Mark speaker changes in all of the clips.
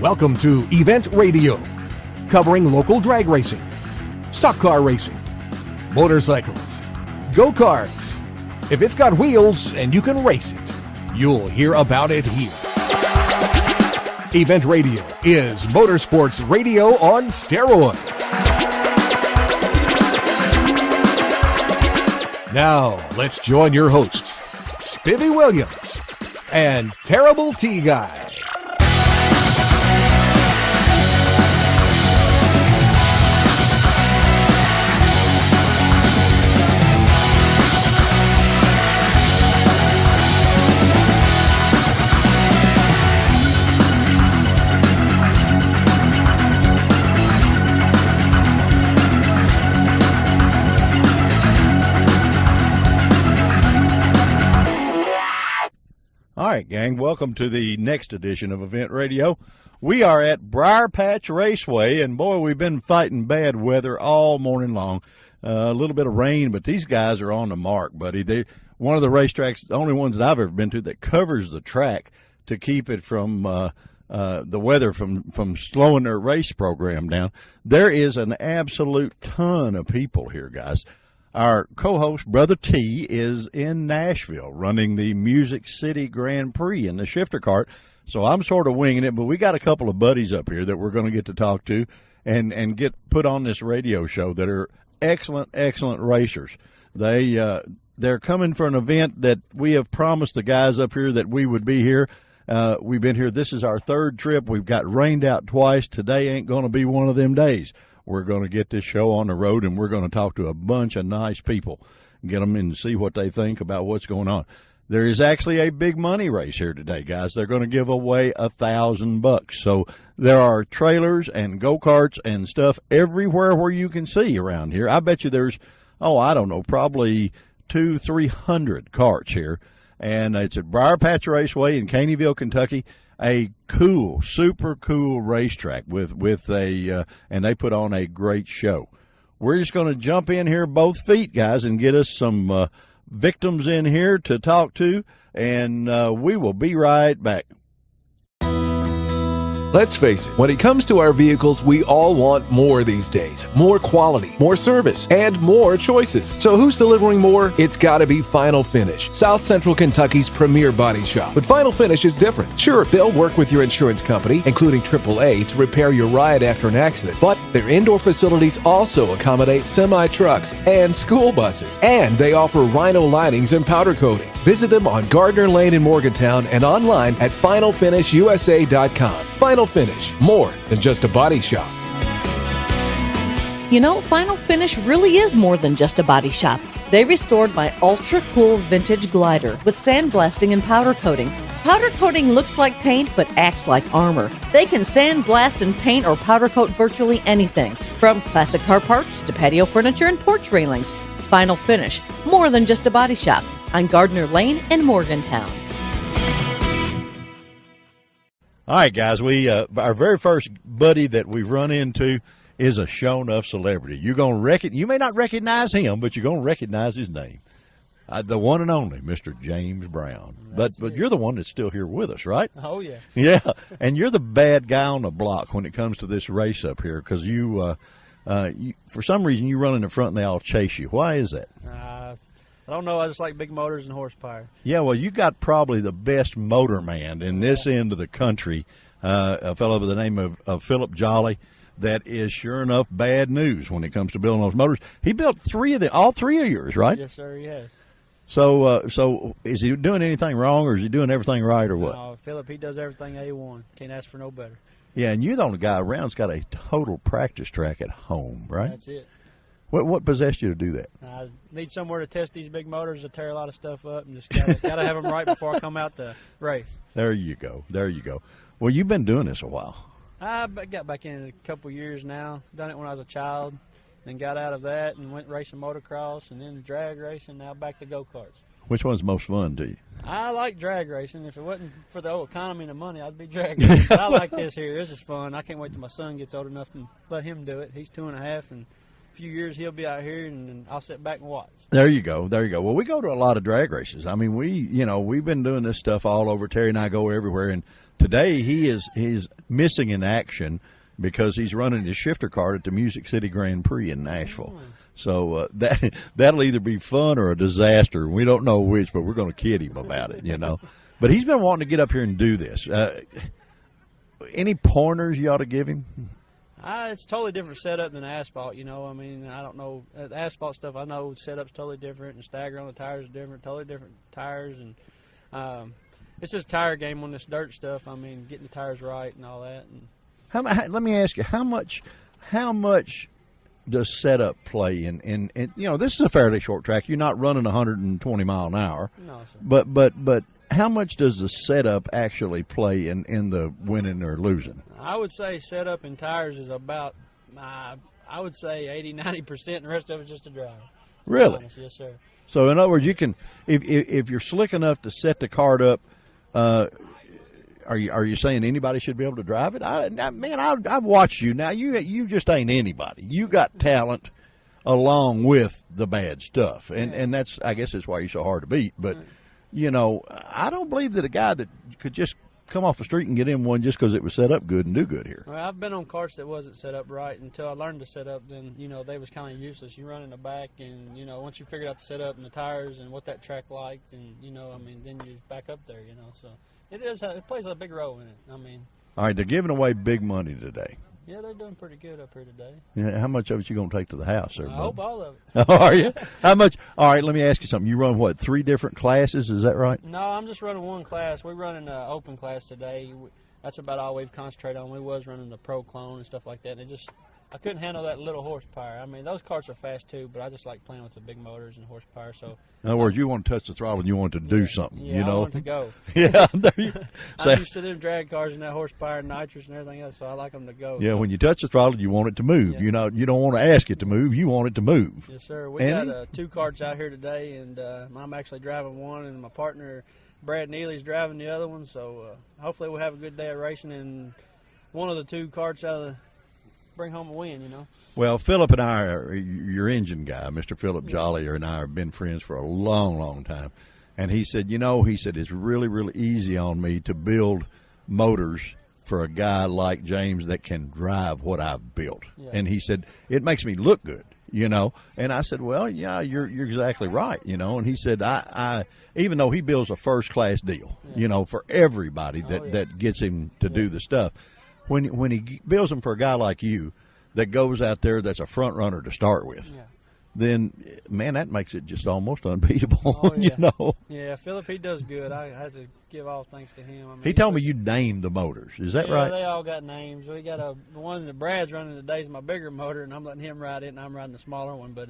Speaker 1: Welcome to Event Radio, covering local drag racing, stock car racing, motorcycles, go-karts. If it's got wheels and you can race it, you'll hear about it here. Event Radio is motorsports radio on steroids. Now, let's join your hosts, Spivvy Williams and Terrible T Guy.
Speaker 2: All right, gang, welcome to the next edition of Event Radio. We are at Briar Patch Raceway, and boy, we've been fighting bad weather all morning long. A little bit of rain, but these guys are on the mark, buddy. They're one of the racetracks, the only ones that I've ever been to that covers the track to keep it from the weather from slowing their race program down. There is an absolute ton of people here, guys. Our co-host, Brother T, is in Nashville running the Music City Grand Prix in the shifter cart. So I'm sort of winging it, but we got a couple of buddies up here that we're going to get to talk to and get put on this radio show that are excellent racers. They're coming for an event that we have promised the guys up here that we would be here. We've been here. This is our third trip. We've got rained out twice. Today ain't going to be one of them days. We're going to get this show on the road, and we're going to talk to a bunch of nice people, get them in and see what they think about what's going on. There is actually a big money race here today, guys. They're going to give away $1,000. So there are trailers and go-karts and stuff everywhere where you can see around here. I bet you there's, probably 200-300 carts here. And it's at Briar Patch Raceway in Caneyville, Kentucky. A cool, super cool racetrack with a and they put on a great show. We're just going to jump in here both feet, guys, and get us some victims in here to talk to, and we will be right back.
Speaker 1: Let's face it, when it comes to our vehicles, we all want more these days. More quality, more service, and more choices. So who's delivering more? It's gotta be Final Finish, South Central Kentucky's premier body shop. But Final Finish is different. Sure, they'll work with your insurance company, including AAA, to repair your ride after an accident. But their indoor facilities also accommodate semi-trucks and school buses. And they offer rhino linings and powder coating. Visit them on Gardner Lane in Morgantown and online at finalfinishusa.com. Final Finish, more than just a body shop.
Speaker 3: You know, Final Finish really is more than just a body shop. They restored my ultra-cool vintage glider with sandblasting and powder coating. Powder coating looks like paint but acts like armor. They can sandblast and paint or powder coat virtually anything, from classic car parts to patio furniture and porch railings. Final Finish, more than just a body shop, on Gardner Lane in Morgantown.
Speaker 2: All right, guys, our very first buddy that we've run into is a show-enough celebrity. You may not recognize him, but you're going to recognize his name. The one and only Mr. James Brown. But you're the one that's still here with us, right?
Speaker 4: Oh, yeah.
Speaker 2: Yeah, and you're the bad guy on the block when it comes to this race up here because you, for some reason, you run in the front and they all chase you. Why is that?
Speaker 4: I don't know. I just like big motors and horsepower.
Speaker 2: Yeah, well, you got probably the best motor man in this end of the country, a fellow by the name of Philip Jolly. That is sure enough bad news when it comes to building those motors. He built all three of yours, right?
Speaker 4: Yes, sir, he has.
Speaker 2: So is he doing anything wrong, or is he doing everything right, or what?
Speaker 4: No, Philip, he does everything A1. Can't ask for no better.
Speaker 2: Yeah, and you're the only guy around that's got a total practice track at home, right?
Speaker 4: That's it.
Speaker 2: What possessed you to do that?
Speaker 4: I need somewhere to test these big motors to tear a lot of stuff up, and just gotta have them right before I come out to race.
Speaker 2: There you go. Well, you've been doing this a while.
Speaker 4: I got back in it a couple years now. Done it when I was a child, then got out of that and went racing motocross, and then drag racing. Now back to go-karts.
Speaker 2: Which one's most fun to you?
Speaker 4: I like drag racing. If it wasn't for the old economy and the money, I'd be drag racing. But I like this here. This is fun. I can't wait till my son gets old enough to let him do it. He's 2.5, and a few years he'll be out here, and I'll sit back and watch.
Speaker 2: There you go. Well, we go to a lot of drag races. I mean, we've been doing this stuff all over. Terry and I go everywhere, and today he's missing in action because he's running his shifter kart at the Music City Grand Prix in Nashville. So that'll either be fun or a disaster. We don't know which, but we're going to kid him about it, you know. But he's been wanting to get up here and do this. Any pointers you ought to give him?
Speaker 4: It's totally different setup than asphalt, you know. I mean, I don't know. The asphalt stuff, I know setup's totally different, and stagger on the tires is different, totally different tires. And it's just a tire game on this dirt stuff. I mean, getting the tires right and all that. And
Speaker 2: let me ask you, how much does setup play in you know, this is a fairly short track. You're not running 120 mile an hour.
Speaker 4: No, sir.
Speaker 2: But how much does the setup actually play in the winning or losing?
Speaker 4: I would say setup and tires is about, I would say 80-90%, and the rest of it's just a drive.
Speaker 2: Really?
Speaker 4: Honest. Yes, sir.
Speaker 2: So in other words, you can, if you're slick enough to set the kart up, are you saying anybody should be able to drive it? I've watched you. Now you just ain't anybody. You got talent along with the bad stuff, and that's, I guess, that's why you're so hard to beat. But you know, I don't believe that a guy that could just come off the street and get in one just because it was set up good and do good here.
Speaker 4: Well, I've been on karts that wasn't set up right until I learned to set up. Then, you know, they was kind of useless. You run in the back, and, you know, once you figured out the setup and the tires and what that track liked, and, you know, I mean, then you back up there, you know. So it plays a big role in it. I mean.
Speaker 2: All right, they're giving away big money today.
Speaker 4: Yeah, they're doing pretty good up here today.
Speaker 2: Yeah, how much of it you going to take to the house, sir?
Speaker 4: I hope all of it.
Speaker 2: Are you? How much? All right, let me ask you something. You run, what, 3 different classes? Is that right?
Speaker 4: No, I'm just running one class. We're running an open class today. That's about all we've concentrated on. We was running the pro clone and stuff like that. And I couldn't handle that little horsepower. I mean, those karts are fast too, but I just like playing with the big motors and horsepower. So,
Speaker 2: in other words, you want to touch the throttle and you want to do something.
Speaker 4: Yeah,
Speaker 2: you know?
Speaker 4: I want to go.
Speaker 2: Yeah, there you.
Speaker 4: I'm used to them drag cars and that horsepower and nitrous and everything else, so I like them to go.
Speaker 2: Yeah, when you touch the throttle, you want it to move.
Speaker 4: Yeah.
Speaker 2: You don't want to ask it to move. You want it to move.
Speaker 4: Yes, sir. We got 2 karts out here today, and I'm actually driving one, and my partner Brad Neely's driving the other one. So hopefully we'll have a good day of racing, and one of the 2 karts bring home a win, you know.
Speaker 2: Well, Philip and I are your engine guy, Mr. Philip Jollier, and I have been friends for a long, long time. And he said, it's really, really easy on me to build motors for a guy like James that can drive what I've built. Yeah. And he said, it makes me look good, you know. And I said, well, yeah, you're exactly right, you know. And he said, I even though he builds a first-class deal, you know, for everybody that gets him to do the stuff, when he builds them for a guy like you that goes out there that's a front runner to start with, then, man, that makes it just almost unbeatable, you know.
Speaker 4: Yeah, Philip, he does good. I had to give all thanks to him. I mean,
Speaker 2: he told me you named the motors. Is that right?
Speaker 4: Yeah, they all got names. We got the one that Brad's running today is my bigger motor, and I'm letting him ride it, and I'm riding the smaller one. But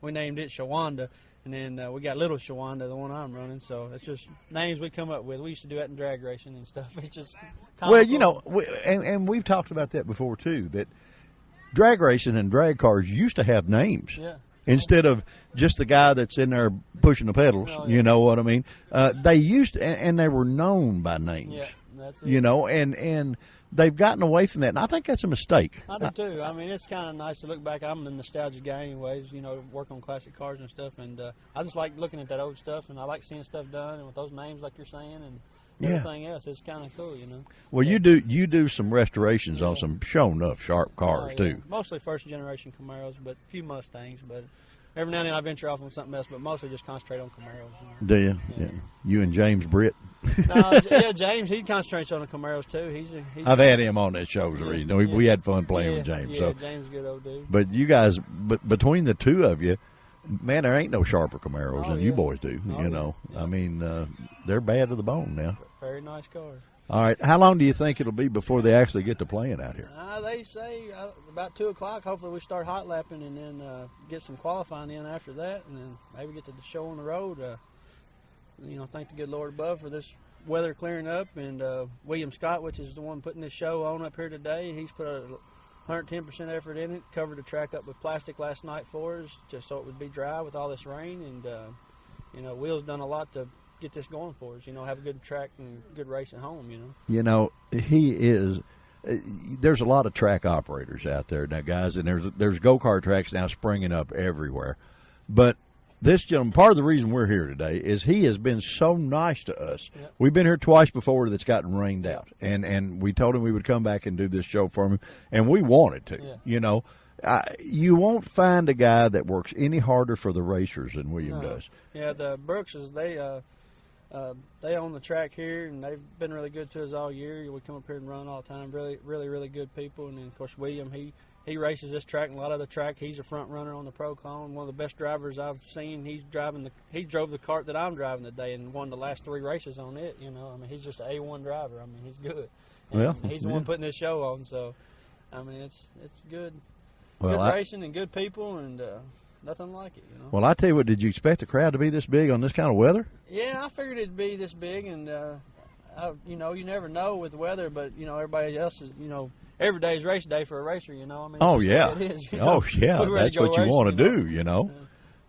Speaker 4: we named it Shawanda, and then we got Little Shawanda, the one I'm running. So it's just names we come up with. We used to do that in drag racing and stuff. It's just comical.
Speaker 2: Well, you know, and we've talked about that before too. That drag racing and drag cars used to have names.
Speaker 4: Yeah.
Speaker 2: Instead of just the guy that's in there pushing the pedals, you know what I mean? They used to, and they were known by names.
Speaker 4: Yeah, that's it.
Speaker 2: You know, and they've gotten away from that, and I think that's a mistake.
Speaker 4: I do too. I mean, it's kind of nice to look back. I'm a nostalgia guy anyways, you know, work on classic cars and stuff, and I just like looking at that old stuff, and I like seeing stuff done, and with those names like you're saying, and everything else, it's kind of cool, you know.
Speaker 2: Well, you do some restorations on some show enough sharp cars too.
Speaker 4: Mostly first generation Camaros, but a few Mustangs, but every now and then I venture off on something else, but mostly just concentrate on Camaros. You know?
Speaker 2: Do you? Yeah. You and James Britt?
Speaker 4: James, he concentrates on the Camaros too. He's
Speaker 2: I've had him on that show. We had fun playing with James.
Speaker 4: Yeah, James is a good old dude.
Speaker 2: But you guys, between the two of you, man, there ain't no sharper Camaros than you boys do. You know, I mean, they're bad to the bone now.
Speaker 4: Very nice cars.
Speaker 2: All right, how long do you think it'll be before they actually get to playing out here?
Speaker 4: They say about 2 o'clock. Hopefully we start hot lapping and then get some qualifying in after that, and then maybe get to the show on the road. You know, thank the good Lord above for this weather clearing up, and William Scott, which is the one putting this show on up here today, he's put a 110% effort in it, covered the track up with plastic last night for us just so it would be dry with all this rain, and you know, Will's done a lot to get this going for us, you know, have a good track and good race at home, you know.
Speaker 2: You know, he is there's a lot of track operators out there now, guys, and there's go-kart tracks now springing up everywhere, but this gentleman, part of the reason we're here today is he has been so nice to us.
Speaker 4: Yep.
Speaker 2: We've been here twice before that's gotten rained out, and we told him we would come back and do this show for him, and we wanted to.
Speaker 4: Yeah.
Speaker 2: You know, you won't find a guy that works any harder for the racers than William does.
Speaker 4: Yeah, the Brookses, they own the track here, and they've been really good to us all year. We come up here and run all the time. Really, really, really good people. And then, of course, William, he races this track and a lot of the track. He's a front runner on the Pro Clone, one of the best drivers I've seen. He drove the kart that I'm driving today and won the last 3 races on it. You know, I mean, he's just an A1 driver. I mean, he's good. And he's the one putting this show on. So, I mean, it's good. Good racing and good people, and nothing like it, you know.
Speaker 2: Well, I tell you what, did you expect the crowd to be this big on this kind of weather?
Speaker 4: Yeah, I figured it'd be this big, and you know, you never know with the weather, but you know, everybody else is, you know, every day is race day for a racer, you know. I mean,
Speaker 2: oh yeah,
Speaker 4: it is, you know?
Speaker 2: Oh yeah, that's what you want to do, you know.
Speaker 4: Yeah.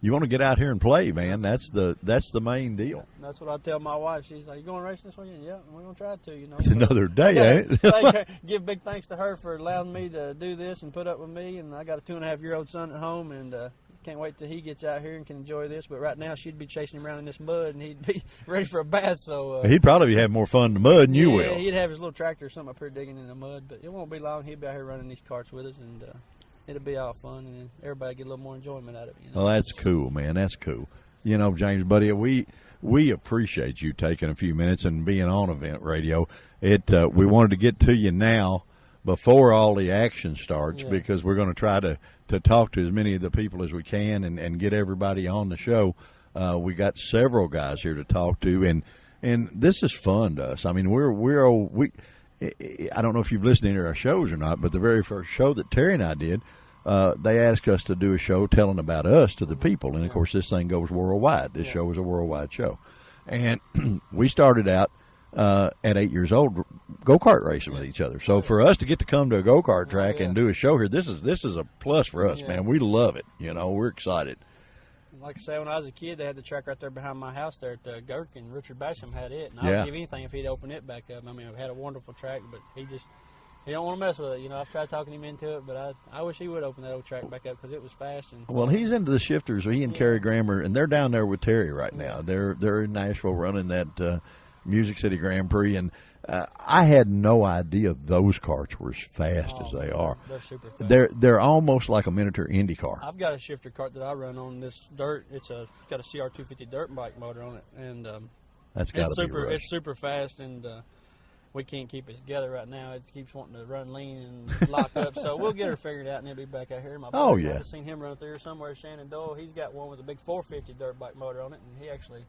Speaker 2: You want to get out here and play, man. That's the main deal.
Speaker 4: That's what I tell my wife. She's like, "You going racing this weekend?" Yeah, we're gonna try to. You know,
Speaker 2: it's another day, ain't it?
Speaker 4: Give big thanks to her for allowing me to do this and put up with me. And I got a 2.5-year-old son at home, and can't wait till he gets out here and can enjoy this. But right now, she'd be chasing him around in this mud, and he'd be ready for a bath. So
Speaker 2: he'd probably have more fun in the mud than you will.
Speaker 4: Yeah, he'd have his little tractor or something up here digging in the mud. But it won't be long. He'll be out here running these karts with us, and it'll be all fun, and everybody get a little more enjoyment out of it. You know?
Speaker 2: Well, that's cool, man. That's cool. You know, James, buddy, we appreciate you taking a few minutes and being on Event Radio. We wanted to get to you now before all the action starts because we're going to try to talk to as many of the people as we can and get everybody on the show. We got several guys here to talk to, and this is fun to us. I mean, I don't know if you've listened to any of our shows or not, but the very first show that Terry and I did, they asked us to do a show telling about us to the people. And, of course, this thing goes worldwide. This show is a worldwide show. And we started out at 8 years old go-kart racing with each other. So for us to get to come to a go-kart track and do a show here, this is a plus for us, man. We love it. You know, we're excited.
Speaker 4: Like I say, when I was a kid, they had the track right there behind my house there at Gherkin. Richard Basham had it, and I would give anything if he'd open it back up. I mean, it had a wonderful track, but he don't want to mess with it. You know, I've tried talking him into it, but I wish he would open that old track back up because it was fast. And
Speaker 2: well, he's into the shifters. He and Kerry Grammer, and they're down there with Terry right now. They're in Nashville running that Music City Grand Prix, and I had no idea those karts were as fast as they are.
Speaker 4: They're super fast.
Speaker 2: They're almost like a miniature Indy car.
Speaker 4: I've got a shifter kart that I run on this dirt. It's got a CR250 dirt bike motor on it, and
Speaker 2: that's got to be rushed.
Speaker 4: It's super fast, and we can't keep it together right now. It keeps wanting to run lean and lock up, so we'll get her figured out, and it'll be back out here. My buddy, I've seen him run through here somewhere, Shannon Dole. He's got one with a big 450 dirt bike motor on it, and he actually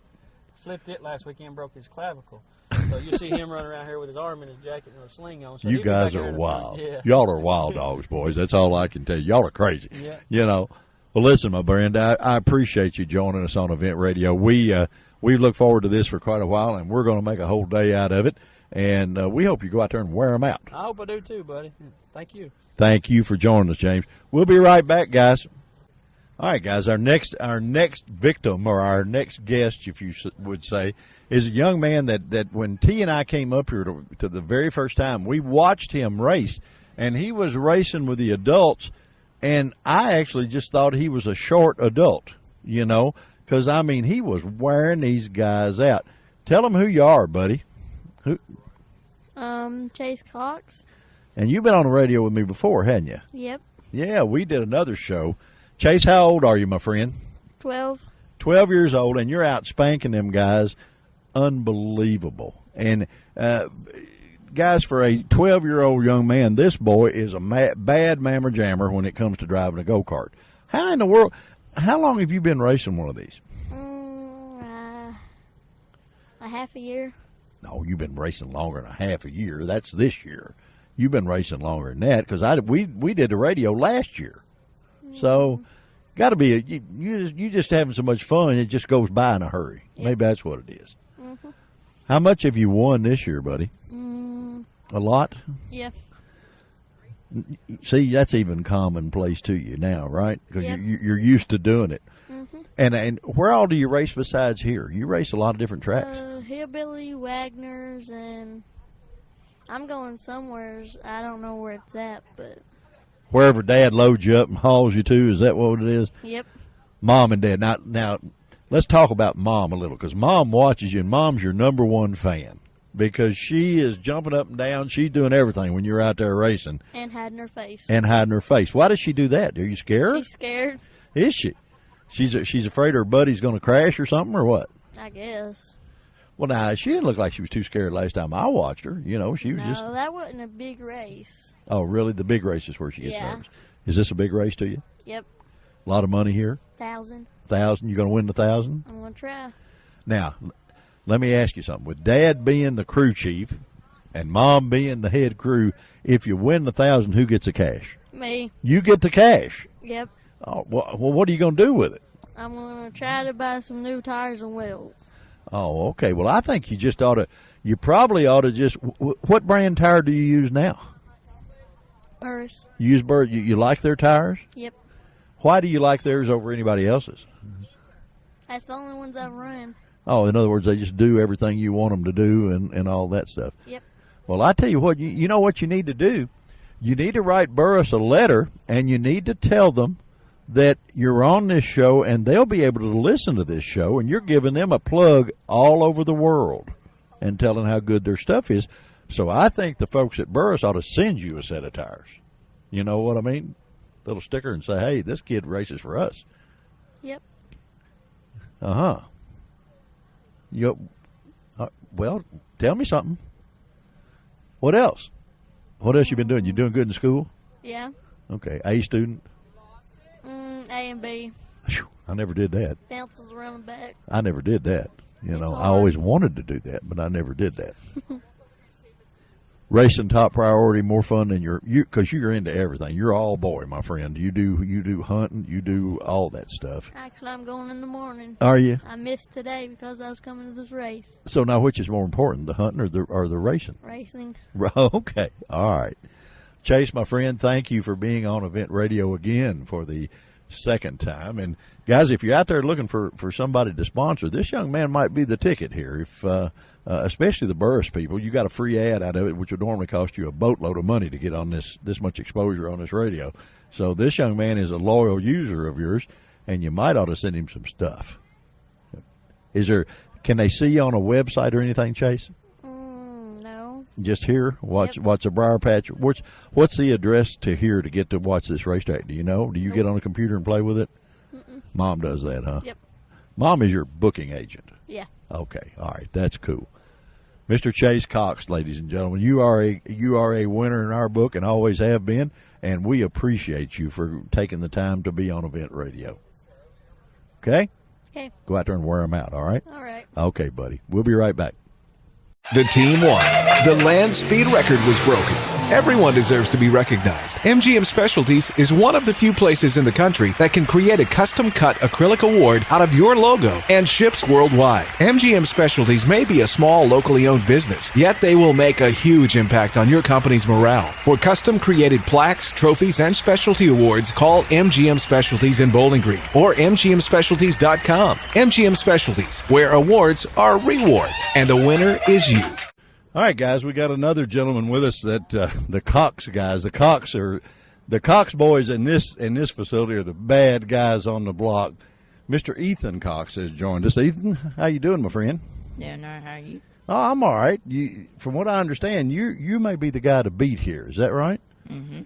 Speaker 4: flipped it last weekend, broke his clavicle. So you see him running around here with his arm in his jacket and a sling on. So
Speaker 2: you guys are wild.
Speaker 4: Yeah.
Speaker 2: Y'all are wild dogs, boys. That's all I can tell you. Y'all are crazy.
Speaker 4: Yeah.
Speaker 2: You know. Well, listen, my friend, I appreciate you joining us on Event Radio. We look forward to this for quite a while, and we're going to make a whole day out of it. And we hope you go out there and wear them out.
Speaker 4: I hope I do too, buddy. Thank you.
Speaker 2: Thank you for joining us, James. We'll be right back, guys. All right, guys, our next victim, or our next guest, if you would say, is a young man that when T and I came up here to the very first time, we watched him race, and he was racing with the adults, and I actually just thought he was a short adult, you know, because, I mean, he was wearing these guys out. Tell them who you are, buddy. Who?
Speaker 5: Chase Cox.
Speaker 2: And you've been on the radio with me before, hadn't you?
Speaker 5: Yep.
Speaker 2: Yeah, we did another show. Chase, how old are you, my friend?
Speaker 5: 12.
Speaker 2: 12 years old, and you're out spanking them guys. Unbelievable. And, guys, for a 12-year-old young man, this boy is a bad mammer jammer when it comes to driving a go-kart. How in the world, how long have you been racing one of these?
Speaker 5: A half a year.
Speaker 2: No, you've been racing longer than a half a year. That's this year. You've been racing longer than that because we did the radio last year. So, got to be you just having so much fun, it just goes by in a hurry. Yep. Maybe that's what it is. Mm-hmm. How much have you won this year, buddy? A lot?
Speaker 5: Yeah.
Speaker 2: See, that's even commonplace to you now, right? Because you're used to doing it. Mm-hmm. And where all do you race besides here? You race a lot of different tracks.
Speaker 5: Hillbilly, Wagner's, and I'm going somewheres. I don't know where it's at, but
Speaker 2: wherever Dad loads you up and hauls you to, is that what it is?
Speaker 5: Yep.
Speaker 2: Mom and Dad. Now, let's talk about Mom a little, because Mom watches you, and Mom's your number one fan because she is jumping up and down. She's doing everything when you're out there racing.
Speaker 5: And hiding her face.
Speaker 2: And hiding her face. Why does she do that? Are you scared?
Speaker 5: She's scared.
Speaker 2: Is she? She's afraid her buddy's going to crash or something, or what?
Speaker 5: I guess.
Speaker 2: Well, now, she didn't look like she was too scared last time I watched her. You know, she was just...
Speaker 5: No, that wasn't a big race.
Speaker 2: Oh, really? The big race is where she gets nervous. Is this a big race to you?
Speaker 5: Yep.
Speaker 2: A lot of money here?
Speaker 5: 1,000.
Speaker 2: 1,000? You going to win the 1,000?
Speaker 5: I'm going to try.
Speaker 2: Now, let me ask you something. With Dad being the crew chief and Mom being the head crew, if you win the 1,000, who gets the cash?
Speaker 5: Me.
Speaker 2: You get the cash.
Speaker 5: Yep.
Speaker 2: Oh, well, what are you going to do with it?
Speaker 5: I'm going to try to buy some new tires and wheels.
Speaker 2: Oh, okay. Well, I think you probably ought to just, what brand tire do you use now?
Speaker 5: Burris.
Speaker 2: You use Burris. You like their tires?
Speaker 5: Yep.
Speaker 2: Why do you like theirs over anybody else's?
Speaker 5: That's the only ones I've run.
Speaker 2: Oh, in other words, they just do everything you want them to do and all that stuff.
Speaker 5: Yep.
Speaker 2: Well, I tell you what, you know what you need to do? You need to write Burris a letter, and you need to tell them that you're on this show, and they'll be able to listen to this show, and you're giving them a plug all over the world and telling how good their stuff is. So I think the folks at Burris ought to send you a set of tires. You know what I mean? Little sticker and say, hey, this kid races for us.
Speaker 5: Yep.
Speaker 2: Uh-huh. Well, tell me something. What else? What else you been doing? You doing good in school?
Speaker 5: Yeah.
Speaker 2: Okay. A student?
Speaker 5: A and B.
Speaker 2: Whew, I never did that.
Speaker 5: Bounces around and back.
Speaker 2: I never did that.
Speaker 5: It's
Speaker 2: I
Speaker 5: hard.
Speaker 2: always wanted to do that, but I never did that. Racing top priority, more fun than because you're into everything. You're all boy, my friend. You do hunting, you do all that stuff.
Speaker 5: Actually, I'm going in the morning.
Speaker 2: Are you?
Speaker 5: I missed today because I was coming to this race.
Speaker 2: So now, which is more important, the hunting or the racing?
Speaker 5: Racing.
Speaker 2: Okay, all right. Chase, my friend, thank you for being on Event Radio again for the second time. And guys, if you're out there looking for somebody to sponsor, this young man might be the ticket here. If especially the Burris people, you got a free ad out of it, which would normally cost you a boatload of money to get on this much exposure on this radio. So this young man is a loyal user of yours, and you might ought to send him some stuff. Can they see you on a website or anything, Chase?
Speaker 5: No.
Speaker 2: Just here? Watch a Briar Patch. What's the address to here to get to watch this racetrack? Do you know? Do you get on a computer and play with it?
Speaker 5: Mm-mm.
Speaker 2: Mom does that, huh?
Speaker 5: Yep.
Speaker 2: Mom is your booking agent.
Speaker 5: Yeah.
Speaker 2: Okay. All right. That's cool. Mr. Chase Cox, ladies and gentlemen, you are a winner in our book and always have been, and we appreciate you for taking the time to be on Event Radio. Okay?
Speaker 5: Okay.
Speaker 2: Go out there and wear them out, all right?
Speaker 5: All right.
Speaker 2: Okay, buddy. We'll be right back.
Speaker 1: The team won. The land speed record was broken. Everyone deserves to be recognized. MGM Specialties is one of the few places in the country that can create a custom-cut acrylic award out of your logo and ships worldwide. MGM Specialties may be a small, locally owned business, yet they will make a huge impact on your company's morale. For custom-created plaques, trophies, and specialty awards, call MGM Specialties in Bowling Green or mgmspecialties.com. MGM Specialties, where awards are rewards, and the winner is you.
Speaker 2: All right, guys, we got another gentleman with us that the Cox guys. The Cox boys in this facility are the bad guys on the block. Mr. Ethan Cox has joined us. Ethan, how you doing, my friend?
Speaker 6: Yeah, no, how are you?
Speaker 2: Oh, I'm all right. From what I understand, you may be the guy to beat here. Is that right?
Speaker 6: Mm-hmm.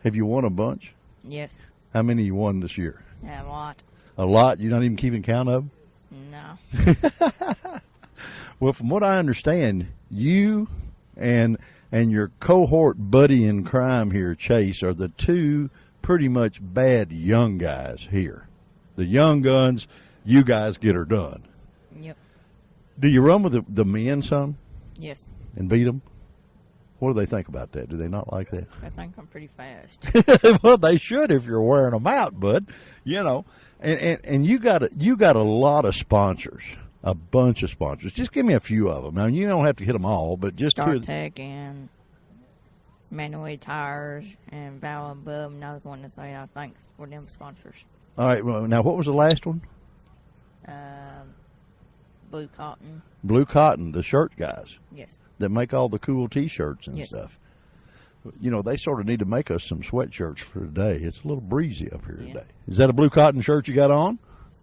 Speaker 2: Have you won a bunch?
Speaker 6: Yes.
Speaker 2: How many you won this year?
Speaker 6: A lot.
Speaker 2: A lot? You're not even keeping count of?
Speaker 6: No.
Speaker 2: Well, from what I understand, you and your cohort buddy in crime here, Chase, are the two pretty much bad young guys here. The young guns, you guys get her done.
Speaker 6: Yep.
Speaker 2: Do you run with the men some
Speaker 6: Yes.
Speaker 2: and beat them? What do they think about that? Do they not like that?
Speaker 6: I think I'm pretty fast.
Speaker 2: Well, they should if you're wearing them out, bud. And you got a lot of sponsors. A bunch of sponsors. Just give me a few of them. Now, you don't have to hit them all, but just
Speaker 6: StarTech and Manuel Tires and Val and Bub. Another one to say I think for them sponsors.
Speaker 2: All right. Well, now, what was the last one?
Speaker 6: Blue Cotton.
Speaker 2: Blue Cotton, the shirt guys
Speaker 6: Yes.
Speaker 2: that make all the cool T-shirts and
Speaker 6: Yes.
Speaker 2: stuff. They sort of need to make us some sweatshirts for today. It's a little breezy up here
Speaker 6: Yeah.
Speaker 2: today. Is that a Blue Cotton shirt you got on?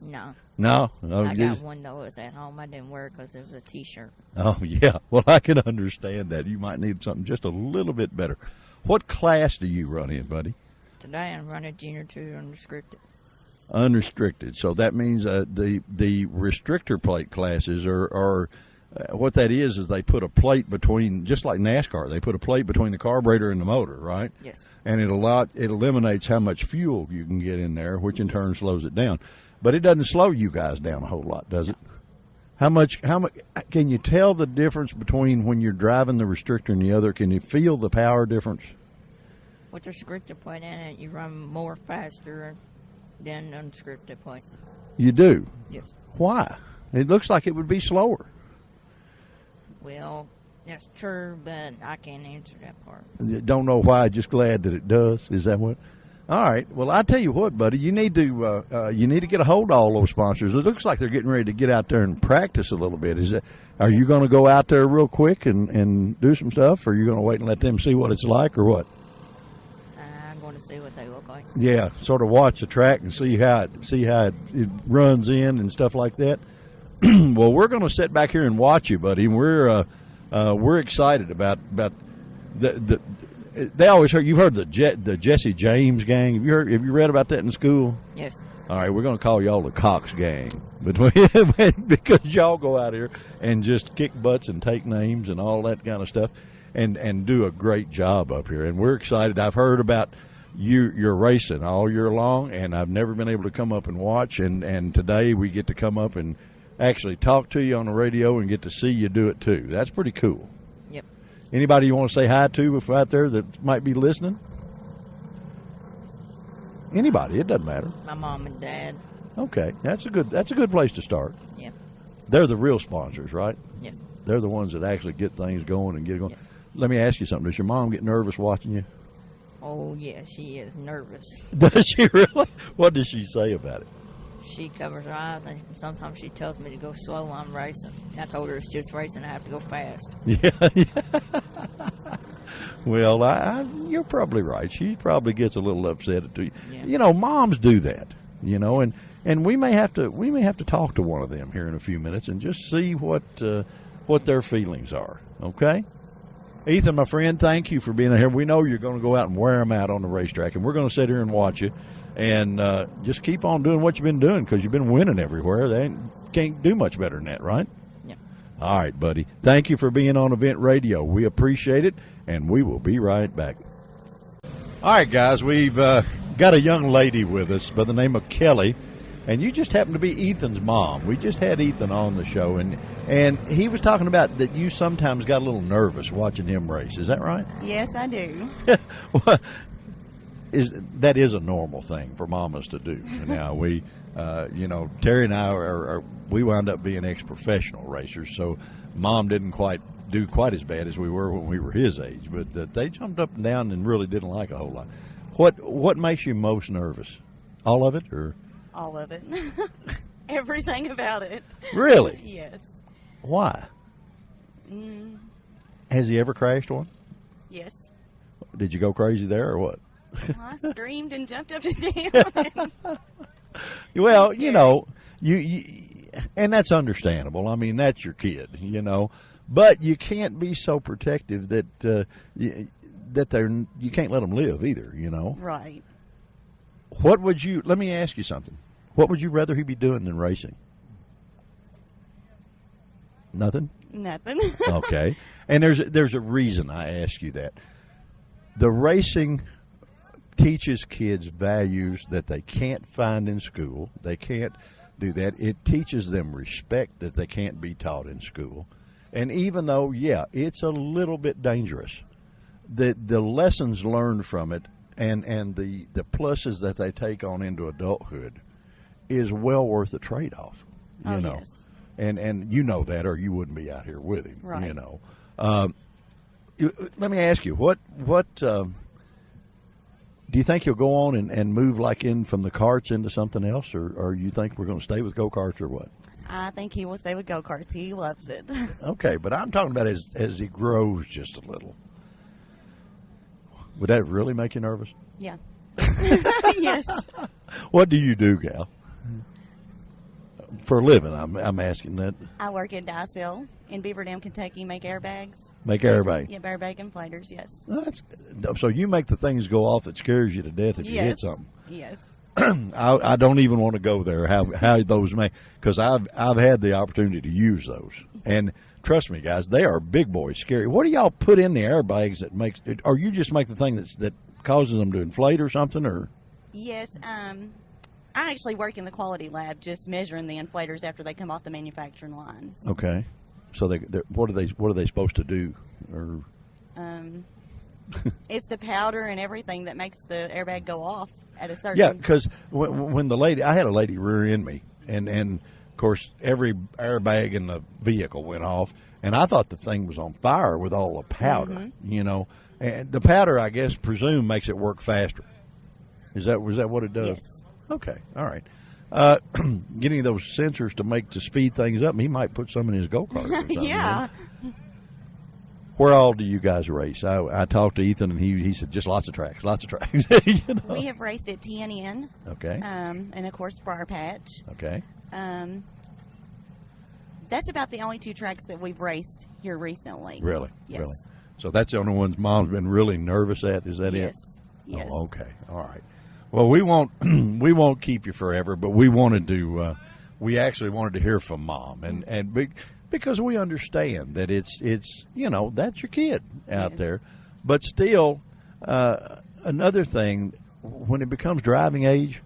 Speaker 6: No.
Speaker 2: No?
Speaker 6: I got one that was at home. I didn't wear it because it was a T-shirt.
Speaker 2: Oh, yeah. Well, I can understand that. You might need something just a little bit better. What class do you run in, buddy?
Speaker 6: Today I'm running Junior 2 unrestricted.
Speaker 2: Unrestricted. So that means the restrictor plate classes are what that is they put a plate between, just like NASCAR, they put a plate between the carburetor and the motor, right?
Speaker 6: Yes.
Speaker 2: And it eliminates how much fuel you can get in there, which in turn slows it down. But it doesn't slow you guys down a whole lot, does it? How much can you tell the difference between when you're driving the restrictor and the other? Can you feel the power difference?
Speaker 6: With the restricted plate in it, you run more faster than unscripted plate.
Speaker 2: You do?
Speaker 6: Yes.
Speaker 2: Why? It looks like it would be slower.
Speaker 6: Well, that's true, but I can't answer that part.
Speaker 2: Don't know why. Just glad that it does. Is that what? All right. Well, I tell you what, buddy. You need to get a hold of all those sponsors. It looks like they're getting ready to get out there and practice a little bit. Are you going to go out there real quick and do some stuff, or are you going to wait and let them see what it's like, or what?
Speaker 6: I'm going to see what they look like.
Speaker 2: Yeah, sort of watch the track and see how it runs in and stuff like that. Well, we're going to sit back here and watch you, buddy. We're excited about the. They always heard, you've heard the Jesse James gang. Have you read about that in school?
Speaker 6: Yes.
Speaker 2: All right, we're going to call y'all the Cox gang because y'all go out here and just kick butts and take names and all that kind of stuff and do a great job up here. And we're excited. I've heard about you're racing all year long, and I've never been able to come up and watch. And today we get to come up and actually talk to you on the radio and get to see you do it too. That's pretty cool.
Speaker 6: Yep.
Speaker 2: Anybody you want to say hi to out there that might be listening? Anybody, it doesn't matter.
Speaker 6: My mom and dad.
Speaker 2: Okay, that's a good place to start.
Speaker 6: Yep.
Speaker 2: They're the real sponsors, right?
Speaker 6: Yes.
Speaker 2: They're the ones that actually get things going and get it going.
Speaker 6: Yes.
Speaker 2: Let me ask you something. Does your mom get nervous watching you?
Speaker 6: Oh, yeah, she is nervous.
Speaker 2: Does she really? What does she say about it?
Speaker 6: She covers her eyes, and sometimes she tells me to go slow while I'm racing. I told her it's just racing. I have to go fast.
Speaker 2: Yeah. Well, you're probably right. She probably gets a little upset at you.
Speaker 6: Yeah.
Speaker 2: You know, moms do that. You know, and we may have to talk to one of them here in a few minutes and just see what their feelings are. Okay. Ethan, my friend, thank you for being here. We know you're going to go out and wear them out on the racetrack, and we're going to sit here and watch you. And just keep on doing what you've been doing because you've been winning everywhere. They can't do much better than that, right?
Speaker 6: Yeah.
Speaker 2: All right, buddy. Thank you for being on Event Radio. We appreciate it, and we will be right back. All right, guys, we've got a young lady with us by the name of Kelly, and you just happen to be Ethan's mom. We just had Ethan on the show, and he was talking about that you sometimes got a little nervous watching him race. Is that right?
Speaker 7: Yes, I do.
Speaker 2: Well, that is a normal thing for mamas to do. Now we, Terry and I we wound up being ex-professional racers, so mom didn't do quite as bad as we were when we were his age. But they jumped up and down and really didn't like a whole lot. What makes you most nervous? All of it, or
Speaker 7: All of it. Everything about it.
Speaker 2: really?
Speaker 7: Yes.
Speaker 2: Why? Has he ever crashed one?
Speaker 7: Yes.
Speaker 2: Did you go crazy there, or what?
Speaker 7: I screamed and jumped up and down.
Speaker 2: Well, you know, you and that's understandable. I mean, that's your kid, you know. But you can't be so protective that you can't let them live either, you know.
Speaker 7: Right.
Speaker 2: Let me ask you something. What would you rather he be doing than racing? Nothing?
Speaker 7: Nothing.
Speaker 2: Okay. And there's a reason I ask you that. The racing teaches kids values that they can't find in school. They can't do that. It teaches them respect that they can't be taught in school. And even though, yeah, it's a little bit dangerous, the lessons learned from it and the pluses that they take on into adulthood is well worth the trade-off, you know.
Speaker 7: Yes.
Speaker 2: And you know that, or you wouldn't be out here with him,
Speaker 7: Right.
Speaker 2: you know. Let me ask you, what do you think you'll go on and move like in from the karts into something else, or you think we're going to stay with go-karts, or what?
Speaker 7: I think he will stay with go-karts. He loves it.
Speaker 2: Okay, but I'm talking about as he grows just a little. Would that really make you nervous?
Speaker 7: Yeah. Yes.
Speaker 2: What do you do, Gal? for a living? I'm asking that.
Speaker 7: I work at Dicel in Beaver Dam, Kentucky, make airbags.
Speaker 2: Make airbag.
Speaker 7: Yeah, airbag inflators, yes.
Speaker 2: So you make the things go off that scares you to death if you hit something.
Speaker 7: Yes.
Speaker 2: I don't even want to go there. How those make, because I've had the opportunity to use those, and trust me, guys, they are big boys, scary. What do y'all put in the airbags that makes? Or you just make the thing that causes them to inflate or something, or?
Speaker 7: Yes. I actually work in the quality lab, just measuring the inflators after they come off the manufacturing line.
Speaker 2: Okay. So what are they supposed to do? Or
Speaker 7: it's the powder and everything that makes the airbag go off at a certain.
Speaker 2: Yeah, because when I had a lady rear-end me, and of course every airbag in the vehicle went off, and I thought the thing was on fire with all the powder, you know. And the powder, I guess, makes it work faster. Was that what it does?
Speaker 7: Yes.
Speaker 2: Okay, all right. Getting those sensors to speed things up, he might put some in his go-kart or something.
Speaker 7: Yeah.
Speaker 2: Where all do you guys race? I talked to Ethan, and he said just lots of tracks. You know?
Speaker 7: We have raced at TNN.
Speaker 2: Okay.
Speaker 7: And, of course, Briar Patch.
Speaker 2: Okay.
Speaker 7: That's about the only 2 tracks that we've raced here recently.
Speaker 2: Really?
Speaker 7: Yes.
Speaker 2: Really? So that's the only ones Mom's been really nervous at? Is that
Speaker 7: Yes.
Speaker 2: it?
Speaker 7: Yes.
Speaker 2: Oh, okay. All right. Well, we won't keep you forever, but we actually wanted to hear from Mom, and because we understand that it's you know, that's your kid out there, but still, another thing, when it becomes driving age,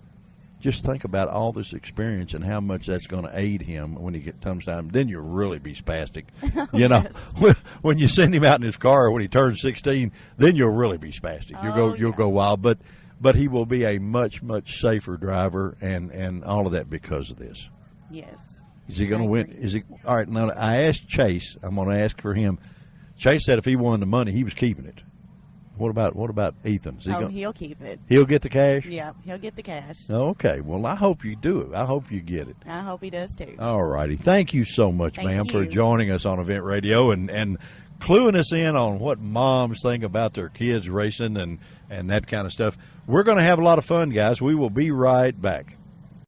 Speaker 2: just think about all this experience and how much that's going to aid him when he comes down. Then you'll really be spastic, you know. When you send him out in his car when he turns 16, then you'll really be spastic. You'll go wild, but he will be a much, much safer driver, and all of that because of this.
Speaker 7: Yes.
Speaker 2: Is he going to win? Is he? All right, now I asked Chase. I'm going to ask for him. Chase said if he won the money, he was keeping it. What about Ethan?
Speaker 7: He'll keep it.
Speaker 2: He'll get the cash?
Speaker 7: Yeah, he'll get the cash.
Speaker 2: Okay. Well, I hope you do it. I hope you get it.
Speaker 7: I hope he does, too.
Speaker 2: All righty. Thank you so much,
Speaker 7: Thank
Speaker 2: ma'am,
Speaker 7: you.
Speaker 2: for joining us on Event Radio and cluing us in on what moms think about their kids racing and that kind of stuff. We're going to have a lot of fun, guys. We will be right back.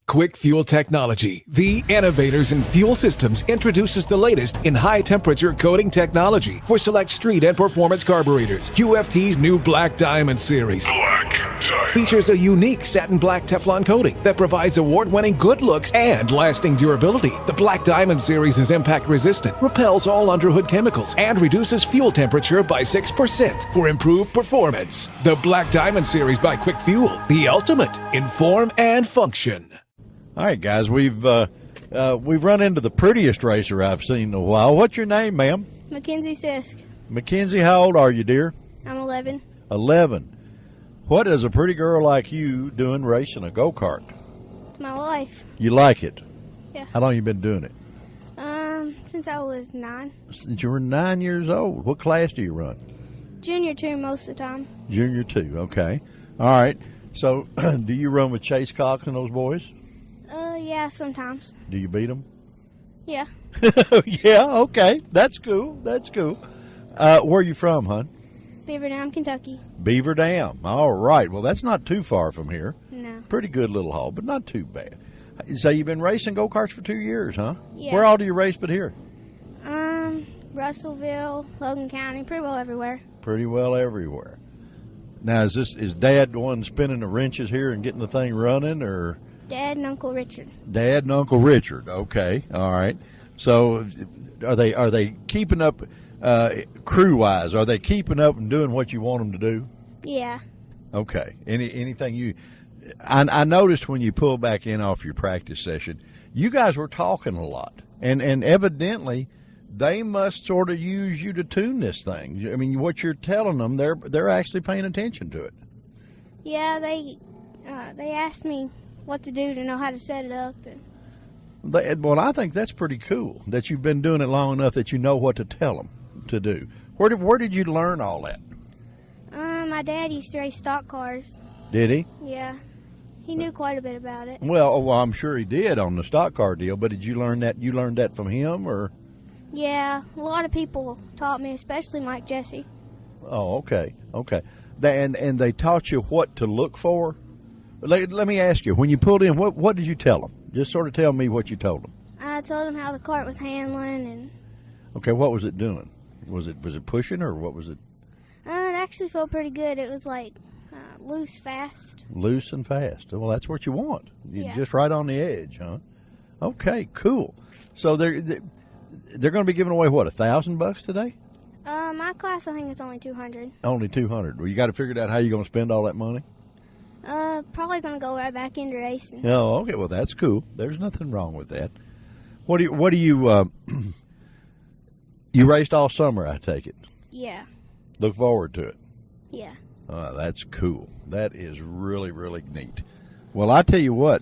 Speaker 1: Quick Fuel Technology, the innovators in fuel systems, introduces the latest in high-temperature coating technology for select street and performance carburetors. QFT's new Black Diamond series features a unique satin black Teflon coating that provides award-winning good looks and lasting durability. The Black Diamond series is impact-resistant, repels all underhood chemicals, and reduces fuel temperature by 6% for improved performance. The Black Diamond series by Quick Fuel, the ultimate in form and function.
Speaker 2: All right, guys, we've run into the prettiest racer I've seen in a while. What's your name, ma'am?
Speaker 8: Mackenzie Sisk.
Speaker 2: Mackenzie, how old are you, dear?
Speaker 8: I'm 11.
Speaker 2: 11. What is a pretty girl like you doing racing a go-kart?
Speaker 8: It's my life.
Speaker 2: You like it?
Speaker 8: Yeah.
Speaker 2: How long you been doing it?
Speaker 8: Since I was 9.
Speaker 2: Since you were 9 years old. What class do you run?
Speaker 8: Junior 2 most of the time.
Speaker 2: Junior 2, okay. All right. So, do you run with Chase Cox and those boys?
Speaker 8: Yeah, sometimes.
Speaker 2: Do you beat them?
Speaker 8: Yeah.
Speaker 2: Yeah, okay. That's cool. Where are you from, hon?
Speaker 8: Beaver Dam, Kentucky.
Speaker 2: Beaver Dam. All right. Well, that's not too far from here.
Speaker 8: No.
Speaker 2: Pretty good little haul, but not too bad. So you've been racing go-karts for 2 years, huh?
Speaker 8: Yeah.
Speaker 2: Where all do you race but here?
Speaker 8: Russellville, Logan County, pretty well everywhere.
Speaker 2: Pretty well everywhere. Now, is Dad the one spinning the wrenches here and getting the thing running, or?
Speaker 8: Dad and Uncle Richard.
Speaker 2: Dad and Uncle Richard. Okay, all right. So, are they keeping up crew-wise? Are they keeping up and doing what you want them to do?
Speaker 8: Yeah.
Speaker 2: Okay. Anything you? I noticed when you pulled back in off your practice session, you guys were talking a lot, and evidently they must sort of use you to tune this thing. I mean, what you're telling them, they're actually paying attention to it.
Speaker 8: Yeah, they asked me what to do to know how to set it up.
Speaker 2: Well, I think that's pretty cool that you've been doing it long enough that you know what to tell them to do. Where did you learn all that?
Speaker 8: My dad used to race stock cars.
Speaker 2: Did he?
Speaker 8: Yeah. He knew quite a bit about it.
Speaker 2: Well, I'm sure he did on the stock car deal, but did you learn that? You learned that from him, or?
Speaker 8: Yeah, a lot of people taught me, especially Mike Jesse.
Speaker 2: Oh, okay. And they taught you what to look for? Let me ask you, when you pulled in, what did you tell them? Just sort of tell me what you told them.
Speaker 8: I told him how the cart was handling, and
Speaker 2: Okay, what was it doing? Was it pushing, or what was it?
Speaker 8: it actually felt pretty good. It was like loose, fast.
Speaker 2: Loose and fast. Well, that's what you want. You're
Speaker 8: Yeah.
Speaker 2: just right on the edge, huh? Okay, cool. So they're going to be giving away what, $1,000 today?
Speaker 8: My class, I think it's only 200.
Speaker 2: Only 200. Well, you got to figure out how you're going to spend all that money.
Speaker 8: Probably gonna go right back into racing.
Speaker 2: Oh, okay. Well, that's cool. There's nothing wrong with that. What do you you raced all summer, I take it.
Speaker 8: Yeah,
Speaker 2: Look forward to it.
Speaker 8: yeah.
Speaker 2: That's cool. That is really, really neat. Well, I tell you what,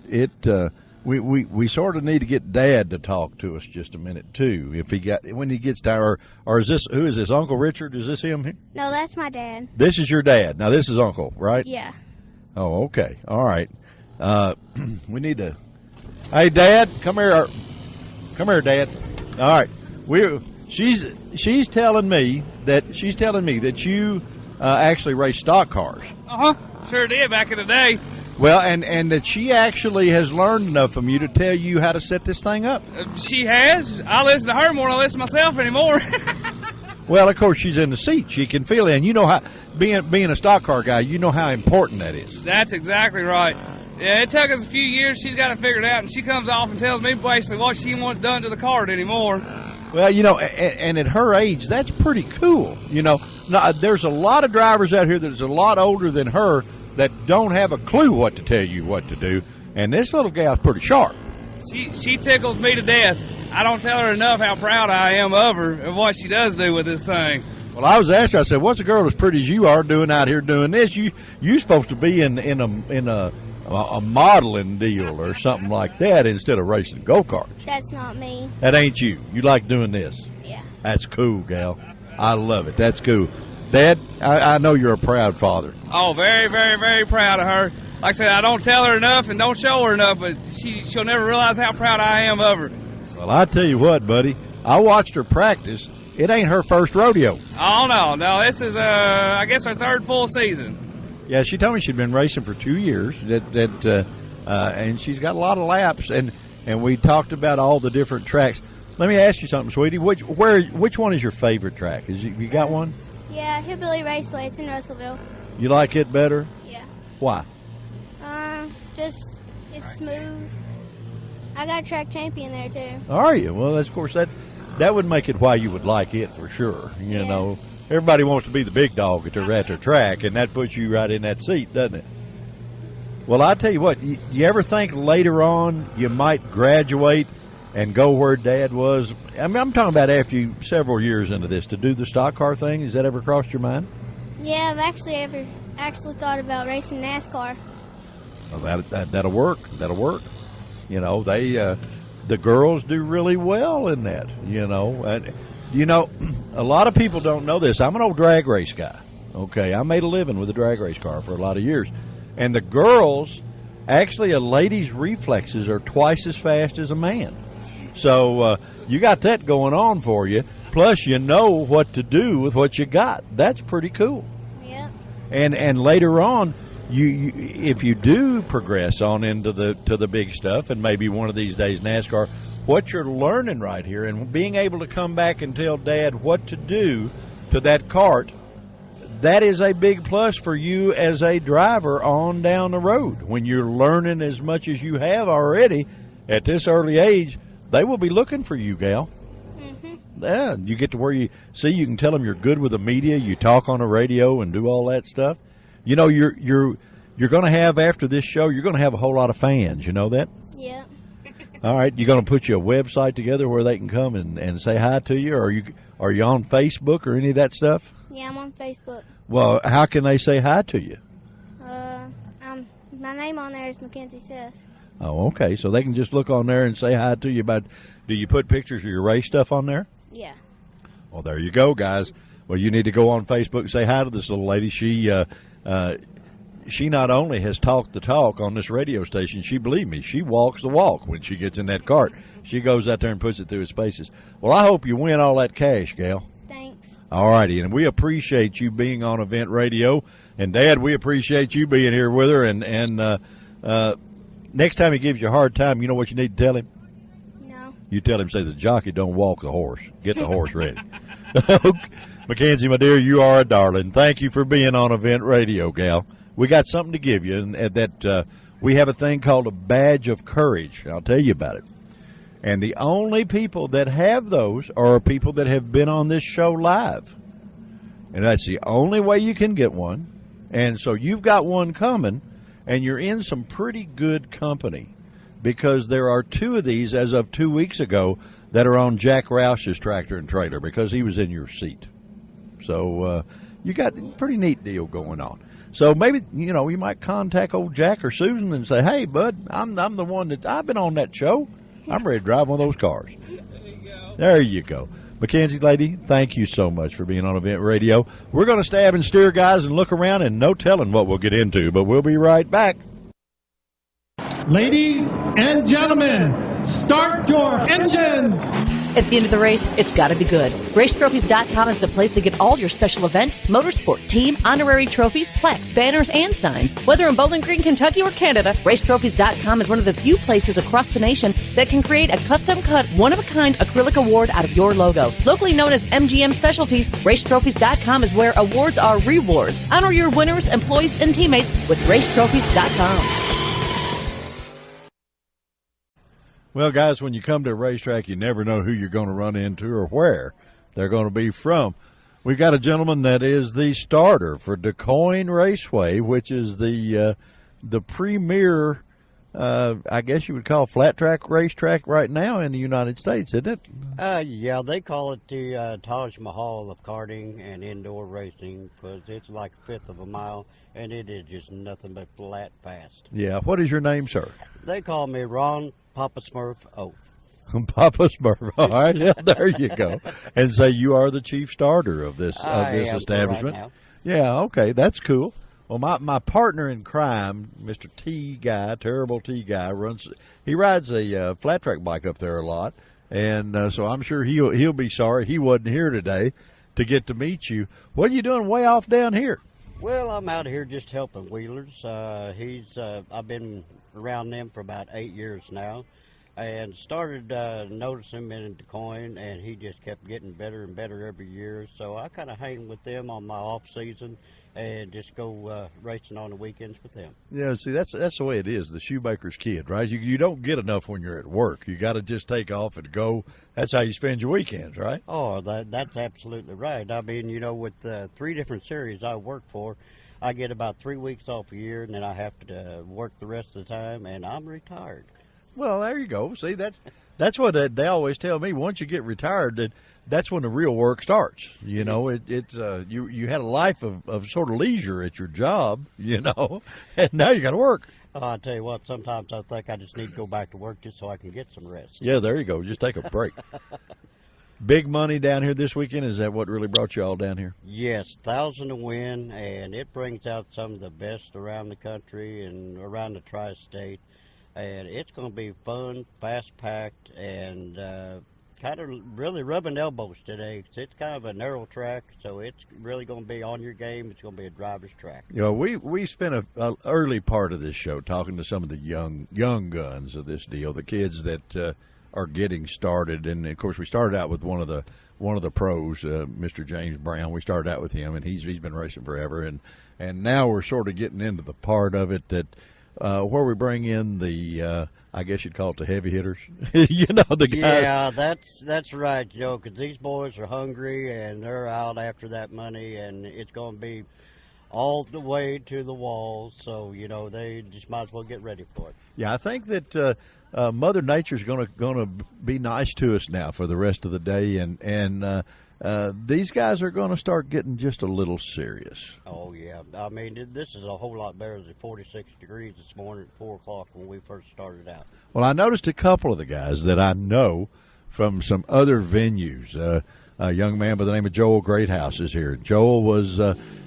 Speaker 2: we sort of need to get Dad to talk to us just a minute too. If when he gets down, or is this, who is this? Uncle Richard? Is this him here?
Speaker 8: No, that's my dad.
Speaker 2: This is your dad. Now this is Uncle, right?
Speaker 8: Yeah.
Speaker 2: Oh, okay. All right. We need to. Hey, Dad, come here. Come here, Dad. All right. She's telling me that you actually race stock cars.
Speaker 9: Sure did back in the day.
Speaker 2: Well, and that she actually has learned enough from you to tell you how to set this thing up.
Speaker 9: She has. I listen to her more than I listen to myself anymore.
Speaker 2: Well, of course, she's in the seat. She can feel it, and you know how being a stock car guy, you know how important that is.
Speaker 9: That's exactly right. Yeah, it took us a few years. She's got it figured out, and she comes off and tells me basically what she wants done to the cart anymore.
Speaker 2: Well, you know, and at her age, that's pretty cool. You know, now, there's a lot of drivers out here that's a lot older than her that don't have a clue what to tell you what to do, and this little gal's pretty sharp.
Speaker 9: She tickles me to death. I don't tell her enough how proud I am of her and what she does do with this thing.
Speaker 2: Well, I was asked her, I said, what's a girl as pretty as you are doing out here doing this? You supposed to be in a modeling deal or something like that instead of racing go-karts.
Speaker 8: That's not me.
Speaker 2: That ain't you. You like doing this.
Speaker 8: Yeah.
Speaker 2: That's cool, gal. I love it. That's cool. Dad, I know you're a proud father.
Speaker 9: Oh, very, very, very proud of her. Like I said, I don't tell her enough and don't show her enough, but she'll never realize how proud I am of her.
Speaker 2: Well, I tell you what, buddy, I watched her practice. It ain't her first rodeo.
Speaker 9: Oh, no, this is, I guess, her third full season.
Speaker 2: Yeah, she told me she'd been racing for 2 years, and she's got a lot of laps, and we talked about all the different tracks. Let me ask you something, sweetie. Which one is your favorite track? You got one?
Speaker 8: Yeah, Hillbilly Raceway. It's in Russellville.
Speaker 2: You like it better?
Speaker 8: Yeah.
Speaker 2: Why?
Speaker 8: Just it's smooth. I got a track champion there too.
Speaker 2: Are you? Well, of course that would make it why you would like it for sure. You know, everybody wants to be the big dog at their track, and that puts you right in that seat, doesn't it? Well, I tell you what, you ever think later on you might graduate and go where Dad was? I mean, I'm talking about after you several years into this to do the stock car thing. Has that ever crossed your mind?
Speaker 8: Yeah, I've actually thought about racing NASCAR.
Speaker 2: Well, that'll work. That'll work. You know, the girls do really well in that. You know, and a lot of people don't know this. I'm an old drag race guy. Okay, I made a living with a drag race car for a lot of years, and the girls, actually, a lady's reflexes are twice as fast as a man. So you got that going on for you. Plus, you know what to do with what you got. That's pretty cool.
Speaker 8: Yep.
Speaker 2: And later on, you if you do progress on into the big stuff, and maybe one of these days NASCAR, what you're learning right here and being able to come back and tell Dad what to do to that cart, that is a big plus for you as a driver on down the road. When you're learning as much as you have already at this early age, they will be looking for you, gal. Mm-hmm. Yeah, you get to where you can tell them you're good with the media, you talk on the radio and do all that stuff. You know, you're going to have, after this show, you're going to have a whole lot of fans. You know that?
Speaker 8: Yeah.
Speaker 2: All right. You're going to put your website together where they can come and say hi to you? Or are you on Facebook or any of that stuff?
Speaker 8: Yeah, I'm on Facebook.
Speaker 2: Well, how can they say hi to you?
Speaker 8: My name on there is Mackenzie Seth.
Speaker 2: Oh, okay. So they can just look on there and say hi to you. Do you put pictures of your race stuff on there?
Speaker 8: Yeah.
Speaker 2: Well, there you go, guys. Well, you need to go on Facebook and say hi to this little lady. She not only has talked the talk on this radio station, believe me, she walks the walk when she gets in that cart. She goes out there and puts it through its paces. Well, I hope you win all that cash, gal.
Speaker 8: Thanks.
Speaker 2: All righty, and we appreciate you being on Event Radio. And, Dad, we appreciate you being here with her. And Next time he gives you a hard time, you know what you need to tell him?
Speaker 8: No.
Speaker 2: You tell him, say, the jockey don't walk the horse. Get the horse ready. Mackenzie, my dear, you are a darling. Thank you for being on Event Radio, gal. We got something to give you, and that we have a thing called a badge of courage. I'll tell you about it. And the only people that have those are people that have been on this show live. And that's the only way you can get one. And so you've got one coming, and you're in some pretty good company, because there are 2 of these as of 2 weeks ago that are on Jack Roush's tractor and trailer because he was in your seat. So you got a pretty neat deal going on. So maybe, you know, you might contact old Jack or Susan and say, hey, bud, I'm the one that I've been on that show. I'm ready to drive one of those cars. There you go. Mackenzie, lady, thank you so much for being on Event Radio. We're going to stab and steer, guys, and look around, and no telling what we'll get into, but we'll be right back.
Speaker 10: Ladies and gentlemen, start your engines!
Speaker 3: At the end of the race, it's got to be good. RaceTrophies.com is the place to get all your special event, motorsport, team, honorary trophies, plaques, banners, and signs. Whether in Bowling Green, Kentucky, or Canada, RaceTrophies.com is one of the few places across the nation that can create a custom-cut, one-of-a-kind acrylic award out of your logo. Locally known as MGM Specialties, RaceTrophies.com is where awards are rewards. Honor your winners, employees, and teammates with RaceTrophies.com.
Speaker 2: Well, guys, when you come to a racetrack, you never know who you're going to run into or where they're going to be from. We've got a gentleman that is the starter for DuQuoin Raceway, which is the premier, I guess you would call flat track racetrack right now in the United States, isn't it?
Speaker 11: Yeah, they call it the Taj Mahal of karting and indoor racing because it's like a fifth of a mile, and it is just nothing but flat fast.
Speaker 2: Yeah. What is your name, sir?
Speaker 11: They call me Ron Papa Smurf Oath.
Speaker 2: Papa Smurf. All right, yeah, there you go. And say you are the chief starter of this establishment.
Speaker 11: Right now.
Speaker 2: Yeah, okay, that's cool. Well, my partner in crime, Mr. T Guy, terrible T Guy, he rides a flat track bike up there a lot, and so I'm sure he'll be sorry he wasn't here today to get to meet you. What are you doing way off down here?
Speaker 11: Well, I'm out here just helping wheelers. I've been around them for about 8 years now, and started noticing him in DuQuoin, and he just kept getting better and better every year. So I kind of hang with them on my off season and just go racing on the weekends with them.
Speaker 2: Yeah, see, that's the way it is, the shoemaker's kid, right? You don't get enough when you're at work. You got to just take off and go. That's how you spend your weekends, right?
Speaker 11: Oh, that's absolutely right. I mean, you know, with 3 different series I work for, I get about 3 weeks off a year, and then I have to work the rest of the time, and I'm retired.
Speaker 2: Well, there you go. See, that's what they always tell me. Once you get retired, that's when the real work starts. You know, you had a life of sort of leisure at your job, you know, and now you got to work.
Speaker 11: I'll tell you what, sometimes I think I just need to go back to work just so I can get some rest.
Speaker 2: Yeah, there you go. Just take a break. Big money down here this weekend. Is that what really brought you all down here?
Speaker 11: Yes, 1,000 to win, and it brings out some of the best around the country and around the tri-state. And it's going to be fun, fast-packed, and kind of really rubbing elbows today. It's kind of a narrow track, so it's really going to be on your game. It's going to be a driver's track.
Speaker 2: You know, we spent an early part of this show talking to some of the young guns of this deal, the kids that are getting started. And, of course, we started out with one of the pros, Mr. James Brown. We started out with him, and he's been racing forever. And now we're sort of getting into the part of it that where we bring in the, I guess you'd call it the heavy hitters. You know, the guys.
Speaker 11: Yeah, that's right, Joe, because these boys are hungry, and they're out after that money, and it's going to be all the way to the wall. So, you know, they just might as well get ready for it.
Speaker 2: Yeah, I think that Mother Nature's going to be nice to us now for the rest of the day, and these guys are going to start getting just a little serious.
Speaker 11: Oh, yeah. I mean, this is a whole lot better than 46 degrees this morning at 4 o'clock when we first started out.
Speaker 2: Well, I noticed a couple of the guys that I know from some other venues. A young man by the name of Joel Greathouse is here. Joel was